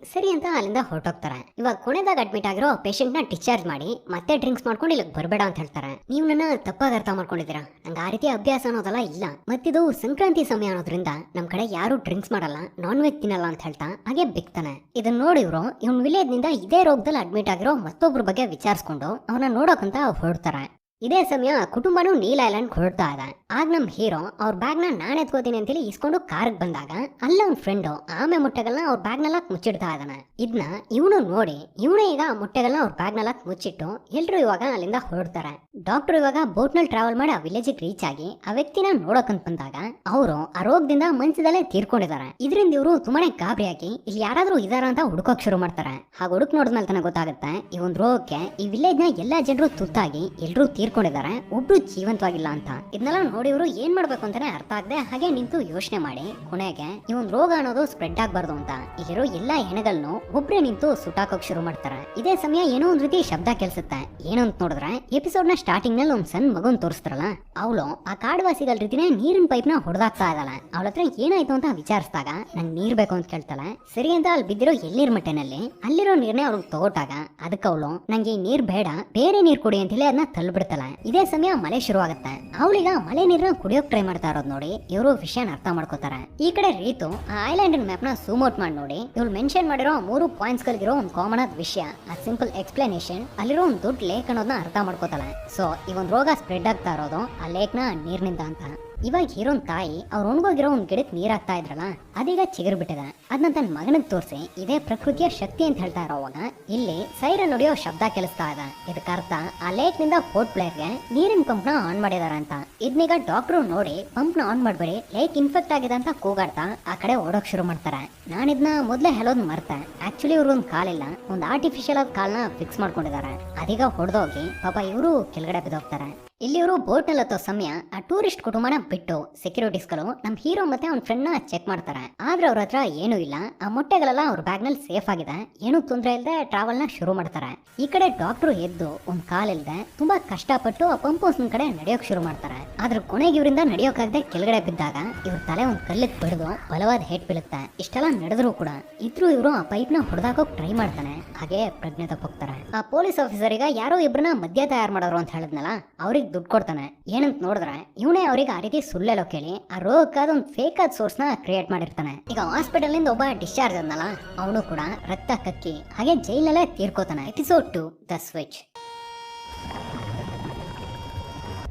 ಸರಿ ಅಂತ ಅಲ್ಲಿಂದ ಹೊರಟೋಗ್ತಾರೆ. ಇವಾಗ ಕೊನೆದಾಗ ಅಡ್ಮಿಟ್ ಆಗಿರೋ ಪೇಷಂಟ್ ನ ಡಿಸ್ಚಾರ್ಜ್ ಮಾಡಿ ಮತ್ತೆ ಡ್ರಿಂಕ್ಸ್ ಮಾಡ್ಕೊಂಡು ಇಲ್ಲಿಗೆ ಬರಬೇಡ ಅಂತ ಹೇಳ್ತಾರೆ. ನೀವು ನನ್ನ ತಪ್ಪಾಗಿ ಅರ್ಥ ಮಾಡ್ಕೊಂಡಿದ್ದೀರಾ, ನಂಗೆ ಆ ರೀತಿ ಅಭ್ಯಾಸ ಅನ್ನೋದಲ್ಲ ಇಲ್ಲ, ಮತ್ತಿದು ಸಂಕ್ರಾಂತಿ ಸಮಯ ಅನ್ನೋದ್ರಿಂದ ನಮ್ ಕಡೆ ಯಾರು ಡ್ರಿಂಕ್ಸ್ ಮಾಡಲ್ಲ, ನಾನ್ ವೆಜ್ ತಿನ್ನಲ್ಲ ಅಂತ ಹೇಳ್ತಾ ಹಾಗೆ ಬಿಕ್ತಾನೆ. ಇದನ್ನ ನೋಡಿ ಇವ್ರು ಇವ್ನ ವಿಲೇಜ್ ನಿಂದ ಇದೇ ರೋಗದಲ್ಲಿ ಅಡ್ಮಿಟ್ ಆಗಿರೋ ಮತ್ತೊಬ್ರ ಬಗ್ಗೆ ವಿಚಾರಿಸ್ಕೊಂಡು ಅವನ ನೋಡೋಕಂತ ಹೊರಡ್ತಾರೆ. ಇದೇ ಸಮಯ ಕುಟುಂಬನೂ ನೀಲ್ ಐಲ್ಯಾಂಡ್ ಹೊರಡ್ತಾ ಇದೆ. ಆಗ ನಮ್ ಹೀರೋ ಅವ್ರ ಬ್ಯಾಗ್ ನ ನಾನ್ ಎತ್ಕೋತೀನಿ ಅಂತೇಳಿ ಇಸ್ಕೊಂಡು ಕಾರ್ಗ್ ಬಂದಾಗ ಅಲ್ಲ ಅವ್ನ ಫ್ರೆಂಡು ಆಮೆ ಮೊಟ್ಟೆಗಳನ್ನ ಅವ್ರ ಬ್ಯಾಗ್ ನೆಲ್ಲ ಮುಚ್ಚಿಡ್ತಾ ಇದ್ದಾನೆ. ಇದನ್ನ ಇವನು ನೋಡಿ ಇವನೇ ಈಗ ಆ ಮೊಟ್ಟೆಗಳನ್ನ ಅವ್ರ ಬ್ಯಾಗ್ ನೆಲ್ಲ ಮುಚ್ಚಿಟ್ಟು ಎಲ್ರು ಇವಾಗ ಅಲ್ಲಿಂದ ಹೊರಡ್ತಾರೆ. ಡಾಕ್ಟರ್ ಇವಾಗ ಬೋಟ್ ನಲ್ಲಿ ಟ್ರಾವೆಲ್ ಮಾಡಿ ಆ ವಿಲೇಜ್ ರೀಚ್ ಆಗಿ ಆ ವ್ಯಕ್ತಿನ ನೋಡೋಕಂತ ಬಂದಾಗ ಅವರು ಆ ರೋಗದಿಂದ ಮಂಚದಲ್ಲೇ ತೀರ್ಕೊಂಡಿದ್ದಾರೆ. ಇದರಿಂದ ಇವರು ತುಂಬಾನೇ ಗಾಬರಿಯಾಗಿ ಇಲ್ಲಿ ಯಾರಾದ್ರೂ ಇದಾರ ಅಂತ ಹುಡುಕೋಕ್ ಶುರು ಮಾಡ್ತಾರೆ. ಹಾಗೆ ಹುಡುಕ್ ನೋಡಿದ್ಮೇಲೆ ತನಗೆ ಗೊತ್ತಾಗುತ್ತೆ ಈ ಒಂದು ರೋಗಕ್ಕೆ ಈ ವಿಲೇಜ್ ನ ಎಲ್ಲಾ ಜನರು ತುತ್ತಾಗಿ ಎಲ್ರೂ ತೀರ್ಕೊಂಡಿದ್ದಾರೆ, ಒಬ್ರು ಜೀವಂತವಾಗಿಲ್ಲ ಅಂತ. ಇದನ್ನೆಲ್ಲ ನೋಡಿ ಇವರು ಏನ್ ಮಾಡ್ಬೇಕು ಅಂತಾನೆ ಅರ್ಥ ಆಗದೆ ಹಾಗೆ ನಿಂತು ಯೋಚನೆ ಮಾಡಿ ಕೊನೆಗೆ ಈ ಒಂದು ರೋಗ ಅನ್ನೋದು ಸ್ಪ್ರೆಡ್ ಆಗ್ಬಾರ್ದು ಅಂತ ಇಲ್ಲಿರೋ ಎಲ್ಲಾ ಹೆಣಗಳನ್ನು ಒಬ್ರೇ ನಿಂತು ಸುಟ್ಟಾಕೋಕ್ ಶುರು ಮಾಡ್ತಾರೆ. ಇದೇ ಸಮಯ ಏನೋ ಒಂದ್ ರೀತಿ ಶಬ್ದ ಕೆಲ್ಸುತ್ತೆ. ಏನು ಅಂತ ನೋಡಿದ್ರೆ ಎಪಿಸೋಡ್ ನ ಸ್ಟಾರ್ಟಿಂಗ್ ನಲ್ಲಿ ಒಂದ್ ಸಣ್ಣ ಮಗುನ್ ತೋರಿಸ್ತಾರಲ್ಲ, ಅವಳು ಆ ಕಾಡುವಾಸಿಗಳ ರೀತಿನೇ ನೀರಿನ ಪೈಪ್ ನ ಹೊಡೆದಾಕ್ತಾ ಇದ್ದಾಳೆ. ಅವಳ ಹತ್ರ ಏನಾಯ್ತು ಅಂತ ವಿಚಾರಿಸಿದಾಗ ನಂಗೆ ನೀರ್ ಬೇಕು ಅಂತ ಕೇಳ್ತಾಳೆ. ಸರಿ ಅಂತ ಅಲ್ಲಿ ಬಿದ್ದಿರೋ ಎಲ್ಲಿರ್ ಮಟ್ಟೆನಲ್ಲಿ ಅಲ್ಲಿರೋ ನೀರ್ನೇ ಅವ್ಳಿಗೆ ತಗೋಟಾಗ ಅದಕ್ಕೆ ಅವಳು ನಂಗೆ ಈ ನೀರ್ ಬೇಡ, ಬೇರೆ ನೀರ್ ಕುಡಿ ಅಂತ ಹೇಳಿ ಅದನ್ನ ತಳ್ಳಿಬಿಡ್ತಾಳೆ. ಇದೇ ಸಮಯ ಮಳೆ ಶುರು ಆಗುತ್ತೆ. ಅವಳಿಗ ಮಳೆ ನೀರನ್ನ ಕುಡಿಯೋಕ್ ಟ್ರೈ ಮಾಡ್ತಾ ಇರೋದು ನೋಡಿ ಇವರು ವಿಷಯನ ಅರ್ಥ ಮಾಡ್ಕೋತಾರೆ. ಈ ಕಡೆ ರೀತು ಆ ಐಲ್ಯಾಂಡ್ ಮ್ಯಾಪ್ ನ ಝೂಮ್ ಔಟ್ ಮಾಡಿ ನೋಡಿ ಇವಳು ಮೆನ್ಷನ್ ಮಾಡಿರೋ 3 ಪಾಯಿಂಟ್ಸ್ ಗಳಿರೋ ಒಂದು ಕಾಮನ್ ಆದ ವಿಷಯ, ಆ ಸಿಂಪಲ್ ಎಕ್ಸ್ಪ್ಲನೇಷನ್, ಅಲ್ಲಿರೋ ಒಂದು ದೊಡ್ಡ ಲೇಕ್ ಅನ್ನೋದನ್ನ ಅರ್ಥ ಮಾಡ್ಕೋತಾಳೆ. ಸೊ ಈ ಒಂದು ರೋಗ ಸ್ಪ್ರೆಡ್ ಆಗ್ತಾ ಇರೋದು ಆ ಲೇಕ್ ನ ನೀರಿನಿಂದ ಅಂತ. ಇವಾಗ ಹೀರೋನ್ ತಾಯಿ ಅವ್ರು ಒಣಗೋಗಿರೋ ಒಂದ್ ಗಿಡಕ್ಕೆ ನೀರ್ ಹಾಕ್ತಾ ಇದ್ರಲ್ಲ, ಅದೀಗ ಚಿಗುರು ಬಿಟ್ಟಿದೆ. ಅದನ್ನ ತನ್ನ ಮಗನಿಗೆ ತೋರಿಸಿ ಇದೇ ಪ್ರಕೃತಿಯ ಶಕ್ತಿ ಅಂತ ಹೇಳ್ತಾ ಇರೋವಾಗ ಇಲ್ಲಿ ಸೈರನ್ ನುಡಿಯೋ ಶಬ್ದ ಕೇಳಿಸ್ತಾ ಇದೆ. ಇದಕ್ಕೆ ಅರ್ಥ ಆ ಲೇಕ್ ನಿಂದ ಪೋರ್ಟ್ ಪ್ಲೇಯರ್ಗೆ ನೀರಿನ ಪಂಪ್ ನ ಆನ್ ಮಾಡಿದಾರ ಅಂತ. ಇದನ್ನೀಗ ಡಾಕ್ಟರ್ ನೋಡಿ ಪಂಪ್ ನ ಆನ್ ಮಾಡ್ಬೇಡಿ, ಲೇಕ್ ಇನ್ಫೆಕ್ಟ್ ಆಗಿದೆ ಅಂತ ಕೂಗಾಡ್ತಾ ಆ ಕಡೆ ಓಡೋಕ್ ಶುರು ಮಾಡ್ತಾರೆ. ನಾನು ಇದನ್ನ ಮೊದಲೇ ಹೇಳೋದು ಮರ್ತೆ, ಆಕ್ಚುಲಿ ಇವ್ರು ಒಂದು ಕಾಲಿಲ್ಲ, ಒಂದು ಆರ್ಟಿಫಿಷಿಯಲ್ ಆದ ಕಾಲ್ನ ಫಿಕ್ಸ್ ಮಾಡ್ಕೊಂಡಿದ್ದಾರೆ. ಅದೀಗ ಹೊಡೆದೋಗಿ ಪಾಪ ಇವರು ಕೆಳಗಡೆ ಬಿದ್ದೋಗ್ತಾರೆ. ಇಲ್ಲಿ ಇವರು ಬೋಟ್ ನಲ್ಲಿ ಹತ್ತೋ ಸಮಯ ಆ ಟೂರಿಸ್ಟ್ ಕುಟುಂಬನ ಬಿಟ್ಟು ಸೆಕ್ಯೂರಿಟೀಸ್ಗಳು ನಮ್ ಹೀರೋ ಮತ್ತೆ ಅವ್ನ ಫ್ರೆಂಡ್ ನ ಚೆಕ್ ಮಾಡ್ತಾರೆ. ಆದ್ರೆ ಅವ್ರ ಹತ್ರ ಏನೂ ಇಲ್ಲ, ಆ ಮೊಟ್ಟೆಗಳೆಲ್ಲ ಅವ್ರ ಬ್ಯಾಗ್ ನಲ್ಲಿ ಸೇಫ್ ಆಗಿದೆ, ಏನೂ ತೊಂದರೆ ಇಲ್ಲದೆ ಟ್ರಾವೆಲ್ ನ ಶುರು ಮಾಡ್ತಾರೆ. ಈ ಕಡೆ ಡಾಕ್ಟರ್ ಎದ್ದು ಒಂದ್ ಕಾಲಿಲ್ದೆ ತುಂಬಾ ಕಷ್ಟಪಟ್ಟು ಆ ಪಂಪ್ ಹೌಸ್ ಕಡೆ ನಡೆಯೋಕ್ ಶುರು ಮಾಡ್ತಾರೆ. ಆದ್ರೆ ಕೊನೆಗೆ ಇವರಿಂದ ನಡೆಯೋಕಾಗದೆ ಕೆಳಗಡೆ ಬಿದ್ದಾಗ ಇವ್ರ ತಲೆ ಒಂದ್ ಕಲ್ಲಿಗೆ ಬಿಡದು ಬಲವಾದ ಹೇಟ್ ಬೀಳುತ್ತೆ. ಇಷ್ಟೆಲ್ಲ ನಡೆದ್ರು ಕೂಡ ಇದ್ರು ಇವರು ಆ ಪೈಪ್ ನ ಹೊಡೆದಾಕೋಕ್ ಟ್ರೈ ಮಾಡ್ತಾನೆ, ಹಾಗೆ ಪ್ರಜ್ಞೆ ತಪ್ಪೋಗ್ತಾರೆ. ಆ ಪೊಲೀಸ್ ಆಫೀಸರ್ ಈಗ ಯಾರೋ ಇಬ್ರನ್ನ ಮದ್ಯ ತಯಾರು ಮಾಡೋರು ಅಂತ ಹೇಳಿದ್ನಲ್ಲ, ಅವ್ರಿಗೆ ದುಡ್ಡು ಕೊಡ್ತಾನೆ. ಏನಂತ ನೋಡಿದ್ರೆ ಇವನೇ ಅವ್ರಿಗೆ ಆ ರೀತಿ ಸುಳ್ಳೆಲ್ಲೋ ಕೇಳಿ ಆ ರೋಗಕ್ಕಾದ ಒಂದು ಫೇಕ್ ಆದ ಸೋರ್ಸ್ ನ ಕ್ರಿಯೇಟ್ ಮಾಡಿರ್ತಾನೆ. ಈಗ ಹಾಸ್ಪಿಟಲ್ ನಿಂದ ಒಬ್ಬ ಡಿಸ್ಚಾರ್ಜ್ ಆದ್ನಲ್ಲ, ಅವನು ಕೂಡ ರಕ್ತ ಕಕ್ಕಿ ಹಾಗೆ ಜೈಲಲ್ಲೇ ತೀರ್ಕೋತಾನೆ. Episode 2 the switch.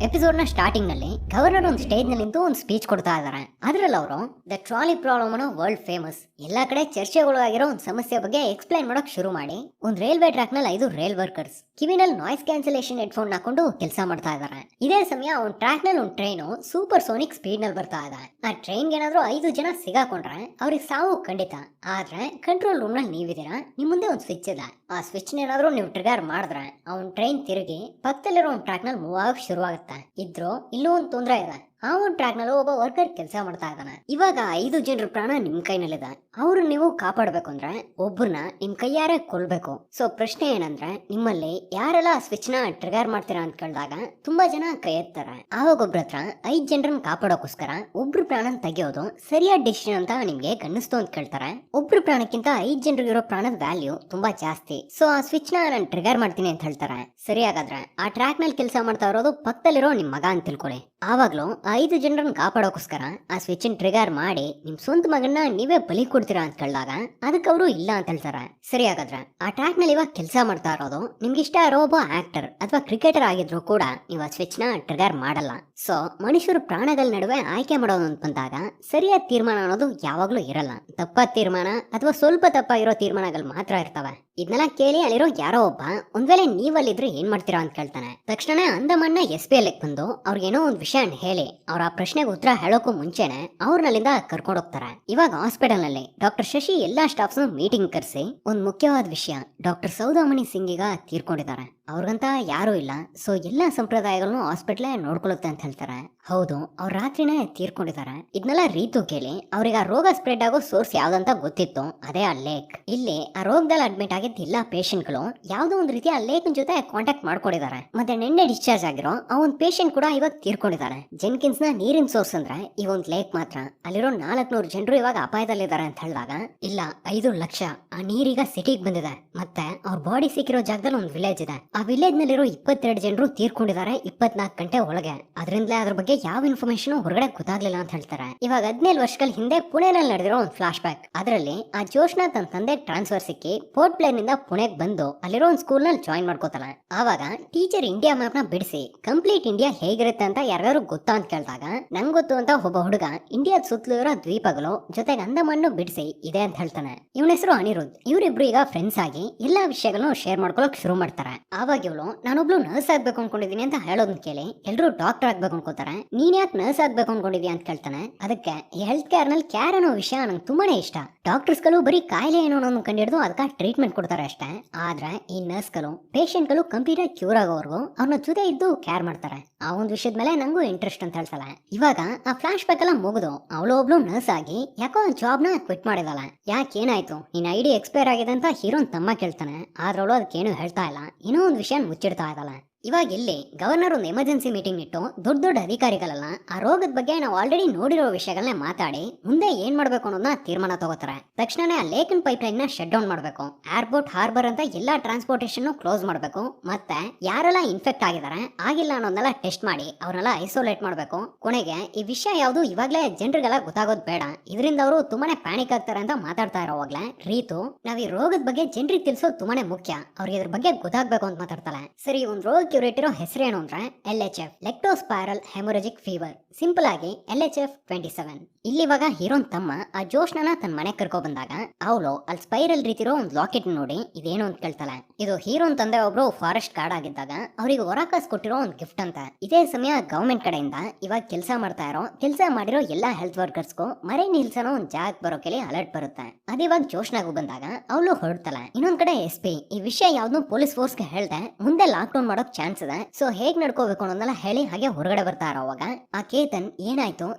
ಎಪಿಸೋಡ್ ನ ಸ್ಟಾರ್ಟಿಂಗ್ ನಲ್ಲಿ ಗವರ್ನರ್ ಒಂದು ಸ್ಟೇಜ್ ನಲ್ಲಿ ನಿಂತು ಒಂದು ಸ್ಪೀಚ್ ಕೊಡ್ತಾ ಇದ್ದಾರೆ. ಅದ್ರಲ್ಲಿ ಅವರು ದ ಟ್ರಾಲಿ ಪ್ರಾಬ್ಲಮ್ ಅನ್ನೋ ವರ್ಲ್ಡ್ ಫೇಮಸ್ ಎಲ್ಲಾ ಕಡೆ ಚರ್ಚೆಗಳು ಆಗಿರೋ ಒಂದು ಸಮಸ್ಯೆ ಬಗ್ಗೆ ಎಕ್ಸ್ಪ್ಲೈನ್ ಮಾಡೋಕ್ ಶುರು ಮಾಡಿ ಒಂದು ರೈಲ್ವೆ ಟ್ರ್ಯಾಕ್ ನಲ್ಲಿ 5 ರೈಲ್ ವರ್ಕರ್ಸ್ ಕಿವಿನಲ್ಲಿ ನಾಯ್ಸ್ ಕ್ಯಾನ್ಸಲೇಷನ್ ಹೆಡ್ಫೋನ್ ಹಾಕೊಂಡು ಕೆಲಸ ಮಾಡ್ತಾ ಇದ್ದಾರೆ. ಇದೇ ಸಮಯ ಒಂದು ಟ್ರ್ಯಾಕ್ ನಲ್ಲಿ ಒಂದು ಟ್ರೈನ್ ಸೂಪರ್ ಸೋನಿಕ್ ಸ್ಪೀಡ್ ನಲ್ಲಿ ಬರ್ತಾ ಇದೆ. ಆ ಟ್ರೈನ್ ಏನಾದ್ರೂ 5 ಜನ ಸಿಗಾಕೊಂಡ್ರೆ ಅವ್ರಿಗೆ ಸಾವು ಖಂಡಿತ. ಆದ್ರೆ ಕಂಟ್ರೋಲ್ ರೂಮ್ ನಲ್ಲಿ ನೀವಿದ್ದೀರಾ, ನಿಮ್ ಮುಂದೆ ಒಂದು ಸ್ವಿಚ್ ಇದೆ. ಆ ಸ್ವಿಚ್ ಏನಾದ್ರೂ ನೀವು ಟ್ರಿಗರ್ ಮಾಡಿದ್ರೆ ಅವ್ನ್ ಟ್ರೈನ್ ತಿರುಗಿ ಪಕ್ಕದಲ್ಲಿರೋ ಒಂದು ಟ್ರ್ಯಾಕ್ ನಲ್ಲಿ ಮೂವ್ ಆಗಕ್ ಶುರು ಆಗುತ್ತೆ. ಇದ್ರು ಇಲ್ಲೂ ಒಂದು ತೊಂದರೆ ಇದೆ. ಆ ಒಂದು ಟ್ರ್ಯಾಕ್ ನಲ್ಲಿ ಒಬ್ಬ ವರ್ಕರ್ ಕೆಲಸ ಮಾಡ್ತಾ ಇದ್ದಾನೆ. ಇವಾಗ 5 ಜನರ ಪ್ರಾಣ ನಿಮ್ ಕೈನಲ್ಲಿದೆ. ಅವ್ರು ನೀವು ಕಾಪಾಡ್ಬೇಕು ಅಂದ್ರೆ ಒಬ್ಬರನ್ನ ನಿಮ್ ಕೈಯಾರೆ ಕೊಲ್ಬೇಕು. ಸೊ ಪ್ರಶ್ನೆ ಏನಂದ್ರೆ ನಿಮ್ಮಲ್ಲಿ ಯಾರೆಲ್ಲ ಸ್ವಿಚ್ ನ ಟ್ರಿಗರ್ ಮಾಡ್ತೀರಾ ಅಂತ ಕೇಳಿದಾಗ ತುಂಬಾ ಜನ ಕೈ ಎತ್ತಾರೆ. ಆವಾಗ ಒಬ್ರ ಹತ್ರ 5 ಜನರನ್ನ ಕಾಪಾಡೋಕೋಸ್ಕರ ಒಬ್ರು ಪ್ರಾಣ ತೆಗೆಯೋದು ಸರಿಯಾದ ಡಿಸಿಷನ್ ಅಂತ ನಿಮ್ಗೆ ಕನ್ನಿಸ್ತು ಅಂತ ಕೇಳ್ತಾರೆ. ಒಬ್ರು ಪ್ರಾಣಕ್ಕಿಂತ 5 ಜನರಿಗಿರೋ ಪ್ರಾಣದ ವ್ಯಾಲ್ಯೂ ತುಂಬಾ ಜಾಸ್ತಿ. ಸೊ ಆ ಸ್ವಿಚ್ ನ ನಾನು ಟ್ರಿಗರ್ ಮಾಡ್ತೀನಿ ಅಂತ ಹೇಳ್ತಾರೆ. ಸರಿ, ಹಾಗಾದ್ರೆ ಆ ಟ್ರ್ಯಾಕ್ ನಲ್ಲಿ ಕೆಲಸ ಮಾಡ್ತಾ ಇರೋದು ಪಕ್ಕದಲ್ಲಿರೋ ನಿಮ್ ಮಗ ಅಂತ ತಿಳ್ಕೊಳ್ಳಿ. ಆವಾಗ್ಲೂ 5 ಜನರನ್ನ ಕಾಪಾಡೋಕೋಸ್ಕರ ಆ ಸ್ವಿಚ್ ಟ್ರಿಗರ್ ಮಾಡಿ ನಿಮ್ ಸ್ವಂತ ಮಗನ್ನ ನೀವೇ ಬಲಿ ಕೊಡ್ತೀರಾ ಅಂತ ಕೇಳಿದಾಗ ಅದಕ್ಕೆ ಅವರು ಇಲ್ಲ ಅಂತ ಹೇಳ್ತಾರೆ. ಸರಿ, ಹಾಗಾದ್ರೆ ಆ ಟ್ರ್ಯಾಕ್ ನಲ್ಲಿ ಇವಾಗ ಕೆಲಸ ಮಾಡ್ತಾ ಇರೋದು ನಿಮ್ಗೆ ಇಷ್ಟ ಇರೋ ಒಬ್ಬ ಆಕ್ಟರ್ ಅಥವಾ ಕ್ರಿಕೆಟರ್ ಆಗಿದ್ರು ಕೂಡ ನೀವು ಆ ಸ್ವಿಚ್ ನ ಟ್ರಿಗರ್ ಮಾಡಲ್ಲ. ಸೊ ಮನುಷ್ಯರು ಪ್ರಾಣಗಳ ನಡುವೆ ಆಯ್ಕೆ ಮಾಡೋದು ಅಂತ ಬಂದಾಗ ಸರಿಯಾದ ತೀರ್ಮಾನ ಅನ್ನೋದು ಯಾವಾಗ್ಲೂ ಇರಲ್ಲ. ತಪ್ಪಾದ ತೀರ್ಮಾನ ಅಥವಾ ಸ್ವಲ್ಪ ತಪ್ಪಾಗಿರೋ ತೀರ್ಮಾನಗಳು ಮಾತ್ರ ಇರ್ತವೆ. ಇದನ್ನೆಲ್ಲ ಕೇಳಿ ಅಲ್ಲಿರೋ ಯಾರೋ ಒಬ್ಬ ಒಂದ್ ವೇಳೆ ನೀವಲ್ಲಿದ್ರೆ ಏನ್ ಮಾಡ್ತೀರಾ ಅಂತ ಕೇಳ್ತಾನೆ. ತಕ್ಷಣ ಅಂದಮಣ್ಣ SPL ಬಂದು ಅವ್ರಿಗೇನೋ ಒಂದು ವಿಷಯ ಹೇಳಿ ಅವ್ರ ಆ ಪ್ರಶ್ನೆಗೆ ಉತ್ತರ ಹೇಳೋಕ್ಕೂ ಮುಂಚೆನೆ ಅವ್ರನ್ನಲ್ಲಿಂದ ಕರ್ಕೊಂಡು ಹೋಗ್ತಾರೆ. ಇವಾಗ ಹಾಸ್ಪಿಟಲ್ ನಲ್ಲಿ ಡಾಕ್ಟರ್ ಶಶಿ ಎಲ್ಲಾ ಸ್ಟಾಫ್ಸ್ ಮೀಟಿಂಗ್ ಕರೆಸಿ ಒಂದ್ ಮುಖ್ಯವಾದ ವಿಷಯ, ಡಾಕ್ಟರ್ ಸೌದಾಮಣಿ ಸಿಂಗ್ ಈಗ ತೀರ್ಕೊಂಡಿದ್ದಾರೆ. ಅವ್ರಿಗಂತ ಯಾರು ಇಲ್ಲ. ಸೊ ಎಲ್ಲಾ ಸಂಪ್ರದಾಯಗಳನ್ನು ಹಾಸ್ಪಿಟ್ಲೇ ನೋಡ್ಕೊಳ್ಳುತ್ತೆ ಅಂತ ಹೇಳ್ತಾರೆ. ಹೌದು, ಅವ್ರ ರಾತ್ರಿನೇ ತೀರ್ಕೊಂಡಿದ್ದಾರೆ. ಇದನ್ನೆಲ್ಲ ರೀತು ಕೇಳಿ ಅವ್ರಿಗೆ ಆ ರೋಗ ಸ್ಪ್ರೆಡ್ ಆಗೋ ಸೋರ್ಸ್ ಯಾವ್ದಂತ ಗೊತ್ತಿತ್ತು, ಅದೇ ಆ ಲೇಕ್. ಇಲ್ಲಿ ಆ ರೋಗದಲ್ಲಿ ಅಡ್ಮಿಟ್ ಆಗಿದ್ದ ಎಲ್ಲಾ ಪೇಷಂಟ್ ಗಳು ಯಾವ್ದೋ ಒಂದ್ ರೀತಿ ಆ ಲೇಕ್ ಜೊತೆ ಕಾಂಟ್ಯಾಕ್ಟ್ ಮಾಡ್ಕೊಂಡಿದ್ದಾರೆ. ಮತ್ತೆ ನಿನ್ನೆ ಡಿಸ್ಚಾರ್ಜ್ ಆಗಿರೋ ಆ ಒಂದ್ ಪೇಷಂಟ್ ಕೂಡ ಇವಾಗ ತೀರ್ಕೊಂಡಿದ್ದಾರೆ. ಜೆನ್ಕಿನ್ಸ್ ನ ನೀರಿನ ಸೋರ್ಸ್ ಅಂದ್ರೆ ಈ ಒಂದ್ ಲೇಕ್ ಮಾತ್ರ. ಅಲ್ಲಿರೋ 400 ಜನರು ಇವಾಗ ಅಪಾಯದಲ್ಲಿದ್ದಾರೆ ಅಂತ ಹೇಳಿದಾಗ ಇಲ್ಲ 5 ಲಕ್ಷ ಆ ನೀರೀಗ ಸಿಟಿಗೆ ಬಂದಿದೆ. ಮತ್ತೆ ಅವ್ರ ಬಾಡಿ ಸಿಕ್ಕಿರೋ ಜಾಗದಲ್ಲಿ ಒಂದು ವಿಲೇಜ್ ಇದೆ. ಆ ವಿಲೇಜ್ ನಲ್ಲಿರೋ 22 ಜನರು ತೀರ್ಕೊಂಡಿದ್ದಾರೆ 24 ಗಂಟೆ ಒಳಗೆ. ಅದರಿಂದಲೇ ಅದ್ರ ಬಗ್ಗೆ ಯಾವ ಇನ್ಫಾರ್ಮೇಶನ್ ಹೊರಗಡೆ ಗೊತ್ತಾಗ್ಲಿಲ್ಲ ಅಂತ ಹೇಳ್ತಾರೆ. ಇವಾಗ 17 ವರ್ಷಗಳ ಹಿಂದೆ ಪುಣೆನಲ್ಲಿ ನಡೆದಿರೋ ಒಂದು ಫ್ಲಾಶ್ ಬ್ಯಾಕ್. ಅದರಲ್ಲಿ ಆ ಜೋಶ್ನ ತನ್ನ ತಂದೆ ಟ್ರಾನ್ಸ್ಫರ್ ಸಿಕ್ಕಿ ಪೋರ್ಟ್ ಪ್ಲೇನ್ ನಿಂದ ಪುಣೆಗೆ ಬಂದು ಅಲ್ಲಿರೋ ಒಂದು ಸ್ಕೂಲ್ ನಲ್ಲಿ ಜಾಯಿನ್ ಮಾಡ್ಕೋತಾಳೆ. ಆವಾಗ ಟೀಚರ್ ಇಂಡಿಯಾ ಮ್ಯಾಪ್ ನ ಬಿಡಿಸಿ ಕಂಪ್ಲೀಟ್ ಇಂಡಿಯಾ ಹೇಗಿರುತ್ತೆ ಅಂತ ಯಾರು ಗೊತ್ತಾ ಅಂತ ಕೇಳಿದಾಗ ನಂಗೆ ಗೊತ್ತು ಅಂತ ಒಬ್ಬ ಹುಡುಗ ಇಂಡಿಯಾದ ಸುತ್ತಲೂ ಇರೋ ದ್ವೀಪಗಳು ಜೊತೆಗೆ ಅಂದಮಾನ್ನು ಬಿಡಿಸಿ ಇದೆ ಅಂತ ಹೇಳ್ತಾನೆ. ಇವನ ಹೆಸರು ಅನಿರುದ್ಧ್. ಇವರಿಬ್ರು ಈಗ ಫ್ರೆಂಡ್ಸ್ ಆಗಿ ಎಲ್ಲಾ ವಿಷಯಗಳನ್ನು ಶೇರ್ ಮಾಡ್ಕೊಳಕ್ ಶುರು ಮಾಡ್ತಾರೆ. ಆವಾಗ ಇವಳು ನಾನೊಬ್ಳು ನರ್ಸ್ ಆಗ್ಬೇಕು ಅನ್ಕೊಂಡಿದೀನಿ ಅಂತ ಹೇಳೋದನ್ನ ಕೇಳಿ ಎಲ್ರು ಡಾಕ್ಟರ್ ಆಗ್ಬೇಕು ಅನ್ಕೋತಾರೆ. ನೀನ್ ಯಾಕೆ ನರ್ಸ್ ಆಗ್ಬೇಕು ಅನ್ಕೊಂಡಿದ್ಯಾ ಅಂತ ಕೇಳ್ತಾನೆ. ಅದಕ್ಕೆ ಹೆಲ್ತ್ ಕೇರ್ ನಲ್ಲಿ ಕೇರ್ ಅನ್ನೋ ವಿಷಯ ನಂಗೆ ತುಂಬಾನೇ ಇಷ್ಟ. ಡಾಕ್ಟರ್ಸ್ ಗಳು ಬರೀ ಕಾಯಿಲೆ ಏನೋ ಅನ್ನೋದನ್ನ ಕಂಡಿಡಿದು ಅದಕ್ಕೆ ಟ್ರೀಟ್ಮೆಂಟ್ ಕೊಡ್ತಾರೆ ಅಷ್ಟೇ. ಆದ್ರೆ ಈ ನರ್ಸ್ ಗಳು ಪೇಷಂಟ್ ಗಳು ಕಂಪ್ಲೀಟ್ ಆಗಿ ಕ್ಯೂರ್ ಆಗೋವರೆಗೂ ಅವ್ರನ್ನ ಜೊತೆ ಇದ್ದು ಕೇರ್ ಮಾಡ್ತಾರೆ. ಆ ಒಂದು ವಿಷಯದ ಮೇಲೆ ನಂಗೂ ಇಂಟ್ರೆಸ್ಟ್ ಅಂತ ಹೇಳ್ತಾಳೆ. ಇವಾಗ ಆ ಫ್ಲಾಶ್ ಬ್ಯಾಕ್ ಎಲ್ಲ ಮುಗಿದು ಅವಳು ಒಬ್ಳು ನರ್ಸ್ ಆಗಿ ಯಾಕೋ ಜಾಬ್ ನ ಕ್ವಿಟ್ ಮಾಡಿದಾಳೆ. ಯಾಕೆ ಏನಾಯ್ತು, ನಿನ್ ಐಡಿ ಎಕ್ಸ್ಪೈರ್ ಆಗಿದೆ ಅಂತ ಹೀರೋನ್ ತಮ್ಮ ಕೇಳ್ತಾನೆ. ಆದ್ರೆ ಅವಳು ಅದಕ್ಕೇನು ಹೇಳ್ತಾ ಇಲ್ಲ, ಏನೋ ಒಂದು ವಿಷಯ ಮುಚ್ಚಿಡ್ತಾ ಇದ್ದಾಳೆ. ಇವಾಗ ಇಲ್ಲಿ ಗವರ್ನರ್ ಒಂದು ಎಮರ್ಜೆನ್ಸಿ ಮೀಟಿಂಗ್ ಇಟ್ಟು ದೊಡ್ಡ ದೊಡ್ಡ ಅಧಿಕಾರಿಗಳೆಲ್ಲ ಆ ರೋಗದ ಬಗ್ಗೆ ನಾವು ಆಲ್ರೆಡಿ ನೋಡಿರೋ ವಿಷಯಗಳನ್ನ ಮಾತಾಡಿ ಮುಂದೆ ಏನ್ ಮಾಡ್ಬೇಕು ಅನ್ನೋದನ್ನ ತೀರ್ಮಾನ ತಗೋತಾರೆ. ತಕ್ಷಣನೇ ಆ ಲೇಕನ್ ಪೈಪ್ ಲೈನ್ ನ ಶಟ್ ಡೌನ್ ಮಾಡ್ಬೇಕು, ಏರ್ಪೋರ್ಟ್ ಹಾರ್ಬರ್ ಅಂತ ಎಲ್ಲಾ ಟ್ರಾನ್ಸ್ಪೋರ್ಟೇಷನ್ ಕ್ಲೋಸ್ ಮಾಡ್ಬೇಕು, ಮತ್ತೆ ಯಾರೆಲ್ಲ ಇನ್ಫೆಕ್ಟ್ ಆಗಿದ್ದಾರೆ ಆಗಿಲ್ಲ ಅನ್ನೋದನ್ನೆಲ್ಲ ಟೆಸ್ಟ್ ಮಾಡಿ ಅವ್ರನ್ನೆಲ್ಲ ಐಸೋಲೇಟ್ ಮಾಡ್ಬೇಕು. ಕೊನೆಗೆ ಈ ವಿಷಯ ಯಾವುದು ಇವಾಗ್ಲೇ ಜನರಿಗೆಲ್ಲ ಗೊತ್ತಾಗೋದು ಬೇಡ, ಇದರಿಂದ ಅವರು ತುಂಬಾನೇ ಪ್ಯಾನಿಕ್ ಆಗ್ತಾರೆ ಅಂತ ಮಾತಾಡ್ತಾ ಇರೋವಾಗ್ಲೇ ರೀತು ನಾವ್ ಈ ರೋಗದ ಬಗ್ಗೆ ಜನರಿಗೆ ತಿಳಿಸೋದು ತುಂಬಾನೇ ಮುಖ್ಯ, ಅವ್ರಿಗೆ ಇದ್ರ ಬಗ್ಗೆ ಗೊತ್ತಾಗ್ಬೇಕು ಅಂತ ಮಾತಾಡ್ತಾಳೆ. ಸರಿ, ಒಂದ್ ರೋಗ ಇಟ್ಟಿರೋ ಹೆಸರೇನು ಅಂದ್ರೆ LHF, ಲೆಕ್ಟೋಸ್ಪೈರಲ್ ಹೆಮೊರಜಿಕ್ ಫೀವರ್, ಸಿಂಪಲ್ ಆಗಿ LHF 27. ಇಲ್ಲಿವಾಗ ಹೀರೋನ್ ತಮ್ಮ ಆ ಜೋಶ್ನ ತನ್ನ ಮನೆ ಕರ್ಕೊ ಬಂದಾಗ ಅವಳು ಅಲ್ಲಿ ಸ್ಪೈರಲ್ ರೀತಿರೋ ಒಂದು ಲಾಕೆಟ್ ನೋಡಿ ಇದೇನು ಅಂತ ಕೇಳ್ತಾಳೆ. ಇದು ಹೀರೋನ್ ತಂದೆ ಒಬ್ರು ಫಾರೆಸ್ಟ್ ಗಾರ್ಡ್ ಆಗಿದ್ದಾಗ ಅವ್ರಿಗೆ ಹೊರಕಾಸ್ ಕೊಟ್ಟಿರೋ ಒಂದು ಗಿಫ್ಟ್ ಅಂತ. ಇದೇ ಸಮಯ ಗವರ್ಮೆಂಟ್ ಕಡೆಯಿಂದ ಇವಾಗ ಕೆಲಸ ಮಾಡಿರೋ ಎಲ್ಲಾ ಹೆಲ್ತ್ ವರ್ಕರ್ಸ್ಗೂ ಮರೈನ್ ಹಿಲ್ಸ್ ಅನ್ನೋ ಒಂದು ಜಾಗಕ್ಕೆ ಬರೋಕೆಲಿ ಅಲರ್ಟ್ ಬರುತ್ತೆ. ಅದಿವಾಗ ಜೋಶ್ನಾಗೂ ಬಂದಾಗ ಅವಳು ಹೊರಡ್ತಾಳೆ. ಇನ್ನೊಂದ್ ಕಡೆ SP ಈ ವಿಷಯ ಯಾವ್ದು ಪೊಲೀಸ್ ಫೋರ್ಸ್ಗೆ ಹೇಳ್ದೆ ಮುಂದೆ ಲಾಕ್ ಡೌನ್ ಮಾಡೋಕ್ ಚಾನ್ಸ್ ಇದೆ, ಸೊ ಹೇಗ್ ನಡ್ಕೋಬೇಕು ಅನ್ನೋದೆಲ್ಲ ಹೇಳಿ ಹಾಗೆ ಹೊರಗಡೆ ಬರ್ತಾ ಇರೋವಾಗ ಆ ಕೇತನ್ ಏನಾಯ್ತು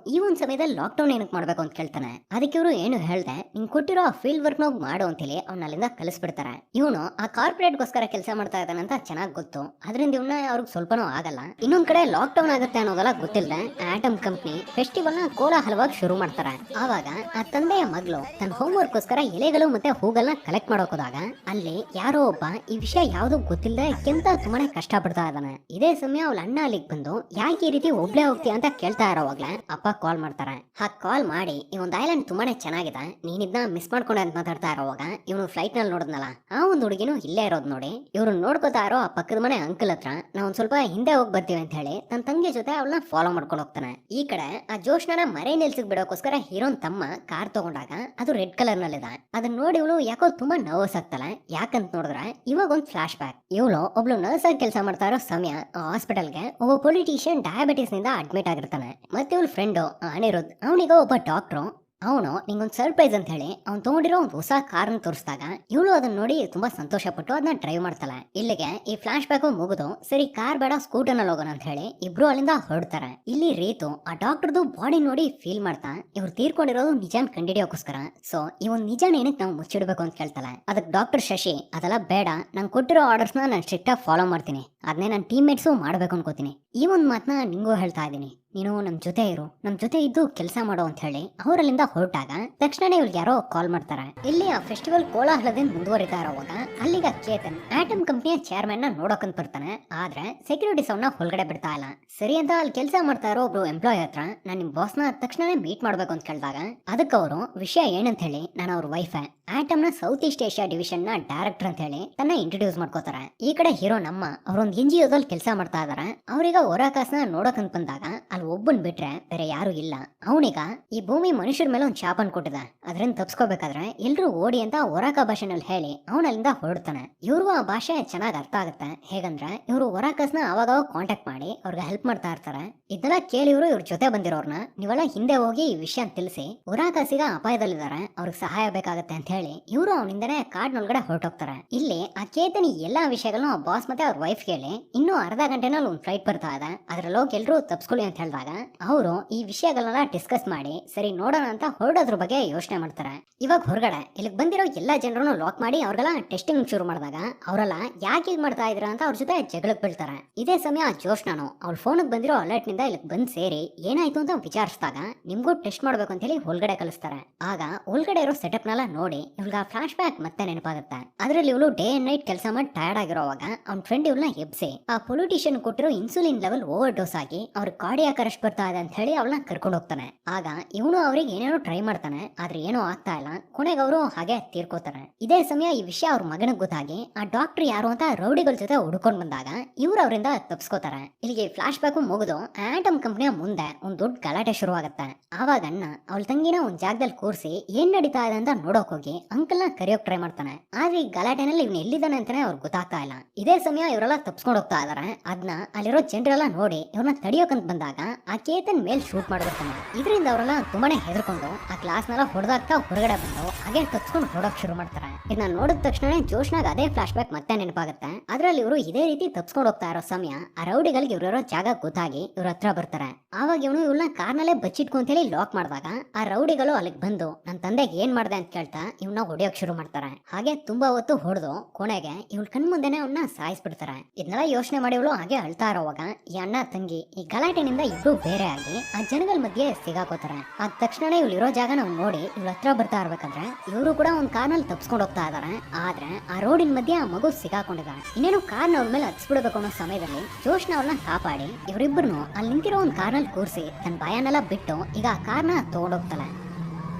ಈ ಒಂದ್ ಸಮಯದಲ್ಲಿ ಲಾಕ್ ಡೌನ್ ಏನಕ್ಕೆ ಮಾಡ್ಬೇಕು ಅಂತ ಕೇಳ್ತಾನೆ. ಅದಕ್ಕೆ ಇವರು ಏನು ಹೇಳ್ದೆ ನಿಂಗೆ ಕೊಟ್ಟಿರೋ ಆ ಫೀಲ್ಡ್ ವರ್ಕ್ ನೋಗ್ ಮಾಡು ಅಂತ ಹೇಳಿ ಅವ್ನ ಅಲ್ಲಿಂದ ಕಲಿಸ್ಬಿಡ್ತಾರೆ. ಇವನು ಆ ಕಾರ್ಪೊರೇಟ್ ಗೋಸ್ಕರ ಕೆಲಸ ಮಾಡ್ತಾ ಇದ್ದಾನೆ ಅಂತ ಚೆನ್ನಾಗಿ ಗೊತ್ತು, ಅದರಿಂದ ಇವನ್ನ ಅವ್ರಿಗೆ ಸ್ವಲ್ಪನೂ ಆಗಲ್ಲ. ಇನ್ನೊಂದ್ ಕಡೆ ಲಾಕ್ ಡೌನ್ ಆಗುತ್ತೆ ಅನ್ನೋದೆಲ್ಲ ಗೊತ್ತಿಲ್ಲದೆ ಆಟಮ್ ಕಂಪ್ನಿ ಫೆಸ್ಟಿವಲ್ ನ ಕೋಲಾಹಲವಾಗಿ ಶುರು ಮಾಡ್ತಾರೆ. ಆವಾಗ ಆ ತಂದೆಯ ಮಗಳು ತನ್ನ ಹೋಮ್ ವರ್ಕ್ ಗೋಸ್ಕರ ಎಲೆಗಳು ಮತ್ತೆ ಹೂಗಳನ್ನ ಕಲೆಕ್ಟ್ ಮಾಡೋಕೋದಾಗ ಅಲ್ಲಿ ಯಾರೋ ಒಬ್ಬ ಈ ವಿಷಯ ಯಾವ್ದು ಗೊತ್ತಿಲ್ಲದೆ ಕೆಂತ ತುಂಬಾನೇ ಕಷ್ಟ ಪಡ್ತಾ ಇದ್ದಾನೆ. ಇದೇ ಸಮಯ ಅವಳ ಅಣ್ಣ ಅಲ್ಲಿಗೆ ಬಂದು ಯಾಕೆ ಈ ರೀತಿ ಒಬ್ಳೆ ಹೋಗ್ತೀಯ ಅಂತ ಕೇಳ್ತಾ ಇರೋವಾಗ್ಲೇ ಅಪ್ಪ ಕಾಲ್ ಮಾಡ್ತಾರೆ. ಕಾಲ್ ಮಾಡಿ ಈ ಒಂದು ಐಲ್ಯಾಂಡ್ ತುಂಬಾನೇ ಚೆನ್ನಾಗಿದೆ, ನೀನ್ ಇದನ್ನ ಮಿಸ್ ಮಾಡ್ಕೊಂಡೆ ಅಂತ ಮಾತಾಡ್ತಾ ಇರೋವಾಗ ಇವನು ಫ್ಲೈಟ್ ನಲ್ಲಿ ನೋಡಿದ್ನಲ್ಲ ಆ ಒಂದು ಹುಡುಗಿನೂ ಇಲ್ಲೇ ಇರೋದು ನೋಡಿ ಇವ್ರು ನೋಡ್ಕೋತಾ ಇರೋ ಆ ಪಕ್ಕದ ಮನೆ ಅಂಕಲ್ ಹತ್ರ ನಾವು ಒಂದ್ ಸ್ವಲ್ಪ ಹಿಂದೆ ಹೋಗಿ ಬರ್ತೀವಿ ಅಂತ ಹೇಳಿ ತನ್ನ ತಂಗಿ ಜೊತೆ ಅವಳನ್ನ ಫಾಲೋ ಮಾಡ್ಕೊಂಡು ಹೋಗ್ತಾನೆ. ಈ ಕಡೆ ಆ ಜೋಶ್ನ ಮರೆ ನಿಲ್ಸಿಗೆ ಬಿಡೋಕೋಸ್ಕರ ಹೀರೋನ್ ತಮ್ಮ ಕಾರ್ ತಗೊಂಡಾಗ ಅದು ರೆಡ್ ಕಲರ್ ನಲ್ಲಿದೆ. ಅದನ್ನ ನೋಡಿ ಇವಳು ಯಾಕೋ ತುಂಬಾ ನರ್ವಸ್ ಆಗ್ತಾಳೆ. ಯಾಕಂತ ನೋಡಿದ್ರೆ ಇವಾಗ ಒಂದು ಫ್ಲಾಶ್ ಬ್ಯಾಕ್, ಇವಳು ಒಬ್ಳು ನರ್ಸ್ ಆಗಿ ಕೆಲಸ ಮಾಡ್ತಾ ಇರೋ ಸಮಯ ಹಾಸ್ಪಿಟಲ್ಗೆ ಒಬ್ಬ ಪೊಲಿಟಿಷಿಯನ್ ಡಯಾಬಿಟಿಸ್ ನಿಂದ ಅಡ್ಮಿಟ್ ಆಗಿರ್ತಾನೆ. ಮತ್ತೆ ಇವಳು ಫ್ರೆಂಡ್ ಅನಿರುದ್ಧ್ ಅವನಿಗೆ ಒಬ್ಬ ಡಾಕ್ಟ್ರು ಅವನು ನಿಂಗೊಂದು ಸರ್ಪ್ರೈಸ್ ಅಂತ ಹೇಳಿ ಅವ್ನು ತಗೊಂಡಿರೋ ಒಂದು ಹೊಸ ಕಾರನ್ನ ತೋರಿಸಿದಾಗ ಇವಳು ಅದನ್ನ ನೋಡಿ ತುಂಬಾ ಸಂತೋಷ ಪಟ್ಟು ಅದನ್ನ ಡ್ರೈವ್ ಮಾಡ್ತಾಳೆ. ಇಲ್ಲಿಗೆ ಈ ಫ್ಲಾಶ್ ಬ್ಯಾಕ್ ಮುಗಿದು ಸರಿ ಕಾರ್ ಬೇಡ ಸ್ಕೂಟರ್ ನಲ್ಲಿ ಹೋಗೋಣ ಅಂತ ಹೇಳಿ ಇಬ್ರು ಅಲ್ಲಿಂದ ಹೊರಡ್ತಾರೆ. ಇಲ್ಲಿ ರೀತು ಆ ಡಾಕ್ಟರ್ದು ಬಾಡಿ ನೋಡಿ ಫೀಲ್ ಮಾಡ್ತಾ ಇವ್ರು ತೀರ್ಕೊಂಡಿರೋದು ನಿಜಾನ್ ಕಂಡಿಡಿಯೋಕೋಸ್ಕರ, ಸೊ ಈ ಒಂದು ನಿಜಾನ ಏನಕ್ಕೆ ನಾವು ಮುಚ್ಚಿಡ್ಬೇಕು ಅಂತ ಕೇಳ್ತಾಳೆ. ಅದಕ್ಕೆ ಡಾಕ್ಟರ್ ಶಶಿ ಅದೆಲ್ಲ ಬೇಡ, ನಂಗೆ ಕೊಟ್ಟಿರೋ ಆರ್ಡರ್ಸ್ ನಾನು ಸ್ಟ್ರಿಕ್ಟ್ ಆಗಿ ಫಾಲೋ ಮಾಡ್ತೀನಿ, ಅದನ್ನೇ ನನ್ನ ಟೀಮ್ ಮೇಟ್ಸು ಮಾಡ್ಬೇಕು ಅನ್ಕೋತೀನಿ. ಈ ಒಂದು ಮಾತನ್ನ ನಿಂಗೂ ಹೇಳ್ತಾ ಇದ್ದೀನಿ, ನೀನು ನಮ್ ಜೊತೆ ಇರು, ನಮ್ ಜೊತೆ ಇದ್ದು ಕೆಲಸ ಮಾಡೋ ಅಂತ ಹೇಳಿ ಅವರಲ್ಲಿಂದ ಹೊರಟಾಗ ತಕ್ಷಣ ಇವ್ರಿಗೆ ಯಾರೋ ಕಾಲ್ ಮಾಡ್ತಾರೆ. ಇಲ್ಲಿ ಆ ಫೆಸ್ಟಿವಲ್ ಕೋಲಾಹಲದಿಂದ ಮುಂದುವರಿತಾ ಇರೋವಾಗ ಅಲ್ಲಿಗ ಚೇತನ್ ಆಟಮ್ ಕಂಪ್ನಿಯ ಚೇರ್ಮನ್ ನ ನೋಡೋಕಂತ ಬರ್ತಾನೆ. ಆದ್ರೆ ಸೆಕ್ಯೂರಿಟೀಸ್ ಅವನ್ನ ಹೊರಗಡೆ ಬಿಡ್ತಾ ಇಲ್ಲ. ಸರಿ ಅಂತ ಅಲ್ಲಿ ಕೆಲಸ ಮಾಡ್ತಾ ಇರೋ ಒಬ್ರು ಎಂಪ್ಲಾಯ್ ಹತ್ರ ನಾನು ನಿಮ್ ಬಾಸ್ ನ ತಕ್ಷಣನೇ ಮೀಟ್ ಮಾಡ್ಬೇಕು ಅಂತ ಕೇಳಿದಾಗ ಅದಕ್ಕೆ ಅವರು ವಿಷಯ ಏನಂತ ಹೇಳಿ ನಾನು ಅವ್ರ ವೈಫ್ ಆಟಮ್ ನ ಸೌತ್ ಈಸ್ಟ್ ಏಷ್ಯಾ ಡಿವಿಷನ್ ನ ಡೈರೆಕ್ಟರ್ ಅಂತ ಹೇಳಿ ತನ್ನ ಇಂಟ್ರೊಡ್ಯೂಸ್ ಮಾಡ್ಕೋತಾರೆ. ಈ ಕಡೆ ಹೀರೋ ನಮ್ಮ ಅವ್ರೊಂದು NGO ದಲ್ಲಿ ಕೆಲಸ ಮಾಡ್ತಾ ಇದಾರೆ. ಅವ್ರೀಗ ಹೊರಕಾಸನ ನೋಡಕಂತ ಬಂದಾಗ ಅಲ್ಲಿ ಒಬ್ಬನ್ ಬಿಟ್ರೆ ಬೇರೆ ಯಾರು ಇಲ್ಲ. ಅವನೀಗ ಈ ಭೂಮಿ ಮನುಷ್ಯರ ಮೇಲೆ ಒಂದು ಶಾಪನ್ ಕೊಟ್ಟಿದೆ, ಅದರಿಂದ ತಪ್ಸ್ಕೋಬೇಕಾದ್ರೆ ಎಲ್ರು ಓಡಿ ಅಂತ ಹೊರಕ ಭಾಷೆನಲ್ಲಿ ಹೇಳಿ ಅವನಲ್ಲಿಂದ ಹೊರಡ್ತಾನೆ. ಇವ್ರಿಗೂ ಆ ಭಾಷೆ ಚೆನ್ನಾಗಿ ಅರ್ಥ ಆಗುತ್ತೆ. ಹೇಗಂದ್ರೆ ಇವರು ಹೊರಕಾಸ್ನ ಅವಾಗ ಕಾಂಟ್ಯಾಕ್ಟ್ ಮಾಡಿ ಅವ್ರಿಗೆ ಹೆಲ್ಪ್ ಮಾಡ್ತಾ ಇರ್ತಾರೆ. ಇದೆಲ್ಲ ಕೇಳಿ ಇವ್ರ ಜೊತೆ ಬಂದಿರೋರ್ನ ನೀವೆಲ್ಲ ಹಿಂದೆ ಹೋಗಿ ಈ ವಿಷಯ ತಿಳಿಸಿ ಹೊರಕಾಸಿಗ ಅಪಾಯದಲ್ಲಿದ್ದಾರೆ, ಅವ್ರಿಗೆ ಸಹಾಯ ಬೇಕಾಗತ್ತೆ ಅಂತ ಹೇಳಿ ಇವರು ಅವನಿಂದನೇ ಕಾಡ್ನೊಳಗಡೆ ಹೊರಟೋಗ್ತಾರೆ. ಇಲ್ಲಿ ಆ ಚೇತನಿ ಎಲ್ಲಾ ವಿಷಯಗಳನ್ನ ಬಾಸ್ ಮತ್ತೆ ಅವ್ರ ವೈಫ್ ಹೇಳಿ ಇನ್ನೂ ಅರ್ಧ ಗಂಟೆನಲ್ಲಿ ಒಂದು ಫ್ಲೈಟ್ ಬರ್ತಾ ಇದೆ, ಅದ್ರಲ್ಲೋಗಿ ಎಲ್ರು ತಪ್ಸ್ಕೊಳ್ಳಿ ಅಂತ ಹೇಳಿದಾಗ ಅವರು ಈ ವಿಷಯಗಳನ್ನ ಡಿಸ್ಕಸ್ ಮಾಡಿ ಸರಿ ನೋಡೋಣ ಅಂತ ಹೊರಡೋದ್ರ ಬಗ್ಗೆ ಯೋಚನೆ ಮಾಡ್ತಾರೆ. ಇವಾಗ ಹೊರಗಡೆ ಇಲ್ಲಿಗೆ ಬಂದಿರೋ ಎಲ್ಲಾ ಜನರನ್ನು ಲಾಕ್ ಮಾಡಿ ಅವ್ರಿಗೆಲ್ಲ ಟೆಸ್ಟಿಂಗ್ ಶುರು ಮಾಡಿದಾಗ ಅವರೆಲ್ಲ ಯಾಕೆ ಹೀಗೆ ಮಾಡ್ತಾ ಇದ್ರ ಅಂತ ಅವ್ರ ಜೊತೆ ಜಗಳಕ್ಕೆ ಬೀಳ್ತಾರೆ. ಇದೇ ಸಮಯ ಜೋಶ್ನಾನು ಅವ್ಳ ಫೋನ್ಗೆ ಬಂದಿರೋ ಅಲರ್ಟ್ ನಿಂದ ಇಲ್ಲಿಗೆ ಬಂದ್ ಸೇರಿ ಏನಾಯ್ತು ಅಂತ ವಿಚಾರಿಸಿದಾಗ ನಿಮ್ಗೂ ಟೆಸ್ಟ್ ಮಾಡ್ಬೇಕು ಅಂತ ಹೇಳಿ ಒಳಗಡೆ ಕಳಿಸ್ತಾರೆ. ಆಗ ಒಳಗಡೆ ಇರೋ ಸೆಟಪ್ ನೆಲ್ಲ ನೋಡಿ ಇವ್ಳಿಗೆ ಫ್ಲಾಶ್ ಬ್ಯಾಕ್ ಮತ್ತೆ ನೆನಪಾಗುತ್ತೆ. ಅದ್ರಲ್ಲಿ ಇವಳು ಡೇ ಅಂಡ್ ನೈಟ್ ಕೆಲಸ ಮಾಡಿ ಟಯರ್ಡ್ ಆಗಿರೋವಾಗ ಅವ್ನ ಫ್ರೆಂಡ್ ಇವಳನ್ನ ಎಬ್ಸಿ ಆ ಪೊಲಿಟಿಷಿಯನ್ ಕೊಟ್ಟಿರೋ ಇನ್ಸುಲಿನ್ ಲೆವೆಲ್ ಓವರ್ ಡೋಸ್ ಆಗಿ ಅವ್ರ ಕಾರ್ಡಿಯಾಕ್ ಕಾರ್ಡಿಯಾಕ್ ಅರೆಸ್ಟ್ ಬರ್ತಾ ಇದೆ ಅಂತ ಹೇಳಿ ಅವಳನ್ನ ಕರ್ಕೊಂಡು ಹೋಗ್ತಾನೆ. ಆಗ ಇವನು ಅವ್ರಿಗೆ ಏನೇನೋ ಟ್ರೈ ಮಾಡ್ತಾನೆ, ಆದ್ರೆ ಏನೋ ಆಗ್ತಾ ಇಲ್ಲ. ಕೊನೆಗೆ ಅವರು ಹಾಗೆ ತೀರ್ಕೋತಾರೆ. ಇದೇ ಸಮಯ ಈ ವಿಷಯ ಅವ್ರ ಮಗನಿಗೆ ಗೊತ್ತಾಗಿ ಆ ಡಾಕ್ಟರ್ ಯಾರು ಅಂತ ರೌಡಿಗಳ ಜೊತೆ ಹುಡ್ಕೊಂಡ್ ಬಂದಾಗ ಇವ್ರು ಅವರಿಂದ ತಪ್ಸ್ಕೋತಾರೆ. ಇಲ್ಲಿಗೆ ಫ್ಲಾಶ್ ಬ್ಯಾಕ್ ಮುಗಿದು ಆಟಮ್ ಕಂಪನಿಯ ಮುಂದೆ ಒಂದ್ ದೊಡ್ಡ ಗಲಾಟೆ ಶುರುವಾಗುತ್ತೆ. ಆವಾಗ ಅಣ್ಣ ಅವಳ ತಂಗಿನ ಒಂದ್ ಜಾಗದಲ್ಲಿ ಕೂರಿಸಿ ಏನ್ ನಡೀತಾ ಇದೆ ಅಂತ ನೋಡೋಕ್ ಹೋಗಿ ಅಂಕಲ್ ನ ಕರೆಯೋಕ್ ಟ್ರೈ ಮಾಡ್ತಾನೆ. ಆದ್ರೆ ಈ ಗಲಾಟೆನಲ್ಲಿ ಇವ್ನು ಎಲ್ಲಿದ್ದಾನೆ ಅಂತಾನೆ ಅವ್ರಿಗೆ ಗೊತ್ತಾಗ್ತಾ ಇಲ್ಲ. ಇದೇ ಸಮಯ ಇವರೆಲ್ಲ ತಪ್ಸ್ಕೊಂಡು ಹೋಗ್ತಾ ಇದಾರೆ. ಅದನ್ನ ಅಲ್ಲಿರೋ ಜನರೆಲ್ಲ ನೋಡಿ ಇವ್ರನ್ನ ತಡಿಯೋಕಂತ ಬಂದಾಗ ಆ ಕೇತನ್ ಮೇಲ್ ಶೂಟ್ ಮಾಡ್ಬಿಡ್ತಾನೆ. ಇದರಿಂದ ಅವರೆಲ್ಲ ತುಂಬಾನೇ ಹೆದರ್ಕೊಂಡು ಆ ಕ್ಲಾಸ್ ನೆಲ್ಲ ಹೊಡೆದಾಗ್ತಾ ಹೊರಗಡೆ ಬಂದು ಹಾಗೆ ತಪ್ಸ್ಕೊಂಡು ಹೊಡೋಕ್ ಶುರು ಮಾಡ್ತಾರೆ. ಇದನ್ನ ನೋಡಿದ ತಕ್ಷಣ ಜೋಶ್ನಾಗ ಅದೇ ಫ್ಲಾಶ್ ಬ್ಯಾಕ್ ಮತ್ತೆ ನೆನಪಾಗುತ್ತೆ. ಅದ್ರಲ್ಲಿ ಇವರು ಇದೇ ರೀತಿ ತಪ್ಸ್ಕೊಂಡು ಹೋಗ್ತಾ ಇರೋ ಸಮಯ ಆ ರೌಡಿಗಳಿಗೆ ಇವ್ರಿರೋ ಜಾಗ ಗೊತ್ತಾಗಿ ಇವ್ರ ಹತ್ರ ಬರ್ತಾರೆ. ಆವಾಗ ಇವನು ಇವಳನ್ನ ಕಾರ್ನಲ್ಲೇ ಬಚ್ಚಿಟ್ಕೊಂತೇಳಿ ಲಾಕ್ ಮಾಡಿದಾಗ ಆ ರೌಡಿಗಳು ಅಲ್ಲಿಗೆ ಬಂದು ನನ್ನ ತಂದೆಗೆ ಏನ್ ಮಾಡ್ದೆ ಅಂತ ಕೇಳ್ತಾ ಇವನ್ನ ಹೊಡಿಯೋಕ್ ಶುರು ಮಾಡ್ತಾರೆ. ಹಾಗೆ ತುಂಬಾ ಹೊತ್ತು ಹೊಡೆದು ಕೊನೆಗೆ ಇವಳ ಕಣ್ ಮುಂದೆನೆ ಅವನ್ನ ಸಾಯಿಸ್ಬಿಡ್ತಾರೆ. ಇದನ್ನೆಲ್ಲ ಯೋಚನೆ ಮಾಡಿ ಇವಳು ಹಾಗೆ ಅಳ್ತಾ ಇರೋವಾಗ ಈ ಅಣ್ಣ ತಂಗಿ ಈ ಗಲಾಟೆನಿಂದ ಇಬ್ರು ಬೇರೆ ಆಗಿ ಆ ಜನಗಳ ಮಧ್ಯೆ ಸಿಗಾಕೋತಾರೆ. ಆದ ತಕ್ಷಣ ಇವಳು ಇರೋ ಜಾಗ ನಾವು ನೋಡಿ ಇವಳ ಹತ್ರ ಬರ್ತಾ ಇರ್ಬೇಕಂದ್ರೆ ಇವರು ಕೂಡ ಒಂದ್ ಕಾರ್ನಲ್ಲಿ ತಪ್ಸ್ಕೊಂಡು ಹೋಗ್ತಾ ಇದಾರೆ. ಆದ್ರೆ ಆ ರೋಡಿನ ಮಧ್ಯೆ ಆ ಮಗು ಸಿಗಾಕೊಂಡಿದ್ದಾರೆ. ಇನ್ನೇನು ಕಾರ್ನ ಅವ್ರ ಮೇಲೆ ಹತ್ಸ್ಬಿಡ್ಬೇಕು ಅನ್ನೋ ಸಮಯದಲ್ಲಿ ಜೋಶ್ನ ಅವ್ರನ್ನ ಕಾಪಾಡಿ ಇವರಿಬ್ಬರನ್ನು ಅಲ್ಲಿ ನಿಂತಿರೋ ಒಂದ್ ಕಾರ್ನಲ್ಲಿ ಕೂರಿಸಿ ತನ್ನ ಭಯನೆಲ್ಲ ಬಿಟ್ಟು ಈಗ ಆ ಕಾರ್ನ ತಗೊಂಡೋಗ್ತಾಳೆ.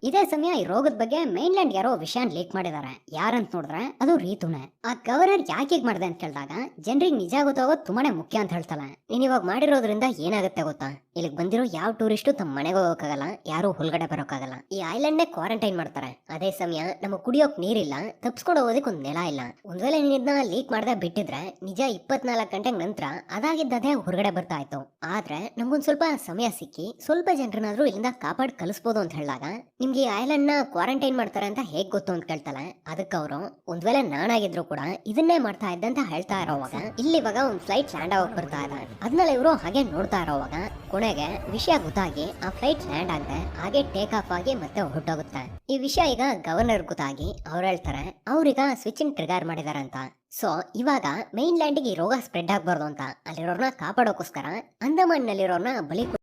ಇದೇ ಸಮಯ ಈ ರೋಗದ ಬಗ್ಗೆ ಮೈನ್ಲ್ಯಾಂಡ್ ಯಾರೋ ವಿಷಯ ಲೀಕ್ ಮಾಡಿದ್ದಾರೆ. ಯಾರಂತ ನೋಡಿದ್ರೆ ಅದು ರೀತುನೆ. ಆ ಗವರ್ನರ್ ಯಾಕೆ ಹೀಗ್ ಮಾಡಿದೆ ಅಂತ ಕೇಳಿದಾಗ ಜನರಿಗೆ ನಿಜ ಗೊತ್ತಾಗೋದು ತುಂಬಾನೇ ಮುಖ್ಯ ಅಂತ ಹೇಳ್ತಾಳೆ. ನೀನ್ ಇವಾಗ ಮಾಡಿರೋದ್ರಿಂದ ಏನಾಗುತ್ತೆ ಗೊತ್ತಾ, ಇಲ್ಲಿಗೆ ಬಂದಿರೋ ಯಾವ ಟೂರಿಸ್ಟು ತಮ್ಮ ಮನೆಗೆ ಹೋಗೋಕ್ಕಾಗಲ್ಲ, ಯಾರು ಹೊರಗಡೆ ಬರೋಕ್ಕಾಗಲ್ಲ. ಈ ಐಲ್ಯಾಂಡ್ ಕ್ವಾರಂಟೈನ್ ಮಾಡ್ತಾರೆ. ಅದೇ ಸಮಯ ನಮಗೆ ಕುಡಿಯೋಕ್ ನೀರಿಲ್ಲ, ತಪ್ಸ್ಕೊಂಡು ಹೋಗೋದಕ್ಕೆ ಒಂದ್ ನೆಲ ಇಲ್ಲ. ಒಂದ್ ವೇಳೆ ನೀನ್ ಇದನ್ನ ಲೀಕ್ ಮಾಡದೆ ಬಿಟ್ಟಿದ್ರೆ ನಿಜ 24 ಗಂಟೆಗೆ ನಂತರ ಅದಾಗಿದ್ದದೇ ಹೊರಗಡೆ ಬರ್ತಾ ಇತ್ತು. ಆದ್ರೆ ನಮ್ಗೊಂದ್ ಸ್ವಲ್ಪ ಸಮಯ ಸಿಕ್ಕಿ ಸ್ವಲ್ಪ ಜನರನ್ನಾದ್ರೂ ಇಲ್ಲಿಂದ ಕಾಪಾಡಿ ಕಲಿಸ್ಬೋದು ಅಂತ ಹೇಳಿದಾಗ ನಿಮ್ಗೆ ಈ ಐಲ್ಯಾಂಡ್ ನ ಕ್ವಾರಂಟೈನ್ ಮಾಡ್ತಾರೆ ಅಂತ ಹೇಗ್ ಗೊತ್ತು ಅಂತ ಕೇಳ್ತಾಳೆ. ಅದಕ್ಕೆ ಅವರು ಒಂದ್ ವೇಳೆ ನಾನಾಗಿದ್ರು ಕೂಡ ಇದನ್ನೇ ಮಾಡ್ತಾ ಇದ್ದೆ ಅಂತ ಹೇಳ್ತಾ ಇರೋವಾಗ ಇಲ್ಲಿ ಇವಾಗ ಒಂದ್ ಫ್ಲೈಟ್ ಲ್ಯಾಂಡ್ ಆಗೋಕ್ ಬರ್ತಾ ಇದೆ. ಅದ್ಮೇಲೆ ಇವರು ಹಾಗೆ ನೋಡ್ತಾ ಇರೋವಾಗ ಕೊನೆಗೆ ವಿಷಯ ಗೊತ್ತಾಗಿ ಆ ಫ್ಲೈಟ್ ಲ್ಯಾಂಡ್ ಆಗದೆ ಹಾಗೆ ಟೇಕ್ ಆಫ್ ಆಗಿ ಮತ್ತೆ ಹೊರಟೋಗುತ್ತೆ. ಈ ವಿಷಯ ಈಗ ಗವರ್ನರ್ ಗೊತ್ತಾಗಿ ಅವ್ರು ಹೇಳ್ತಾರೆ ಅವ್ರೀಗ ಸ್ವಿಚ್ ಟ್ರಿಗರ್ ಮಾಡಿದಾರೆ ಅಂತ. ಸೊ ಇವಾಗ ಮೈನ್ ಲ್ಯಾಂಡಿಗೆ ಈ ರೋಗ ಸ್ಪ್ರೆಡ್ ಆಗ್ಬಾರ್ದು ಅಂತ ಅಲ್ಲಿರೋರ್ನ ಕಾಪಾಡೋಕೋಸ್ಕರ ಅಂಡಮಾನ್ ನಲ್ಲಿರೋರ್ನ ಬಲಿ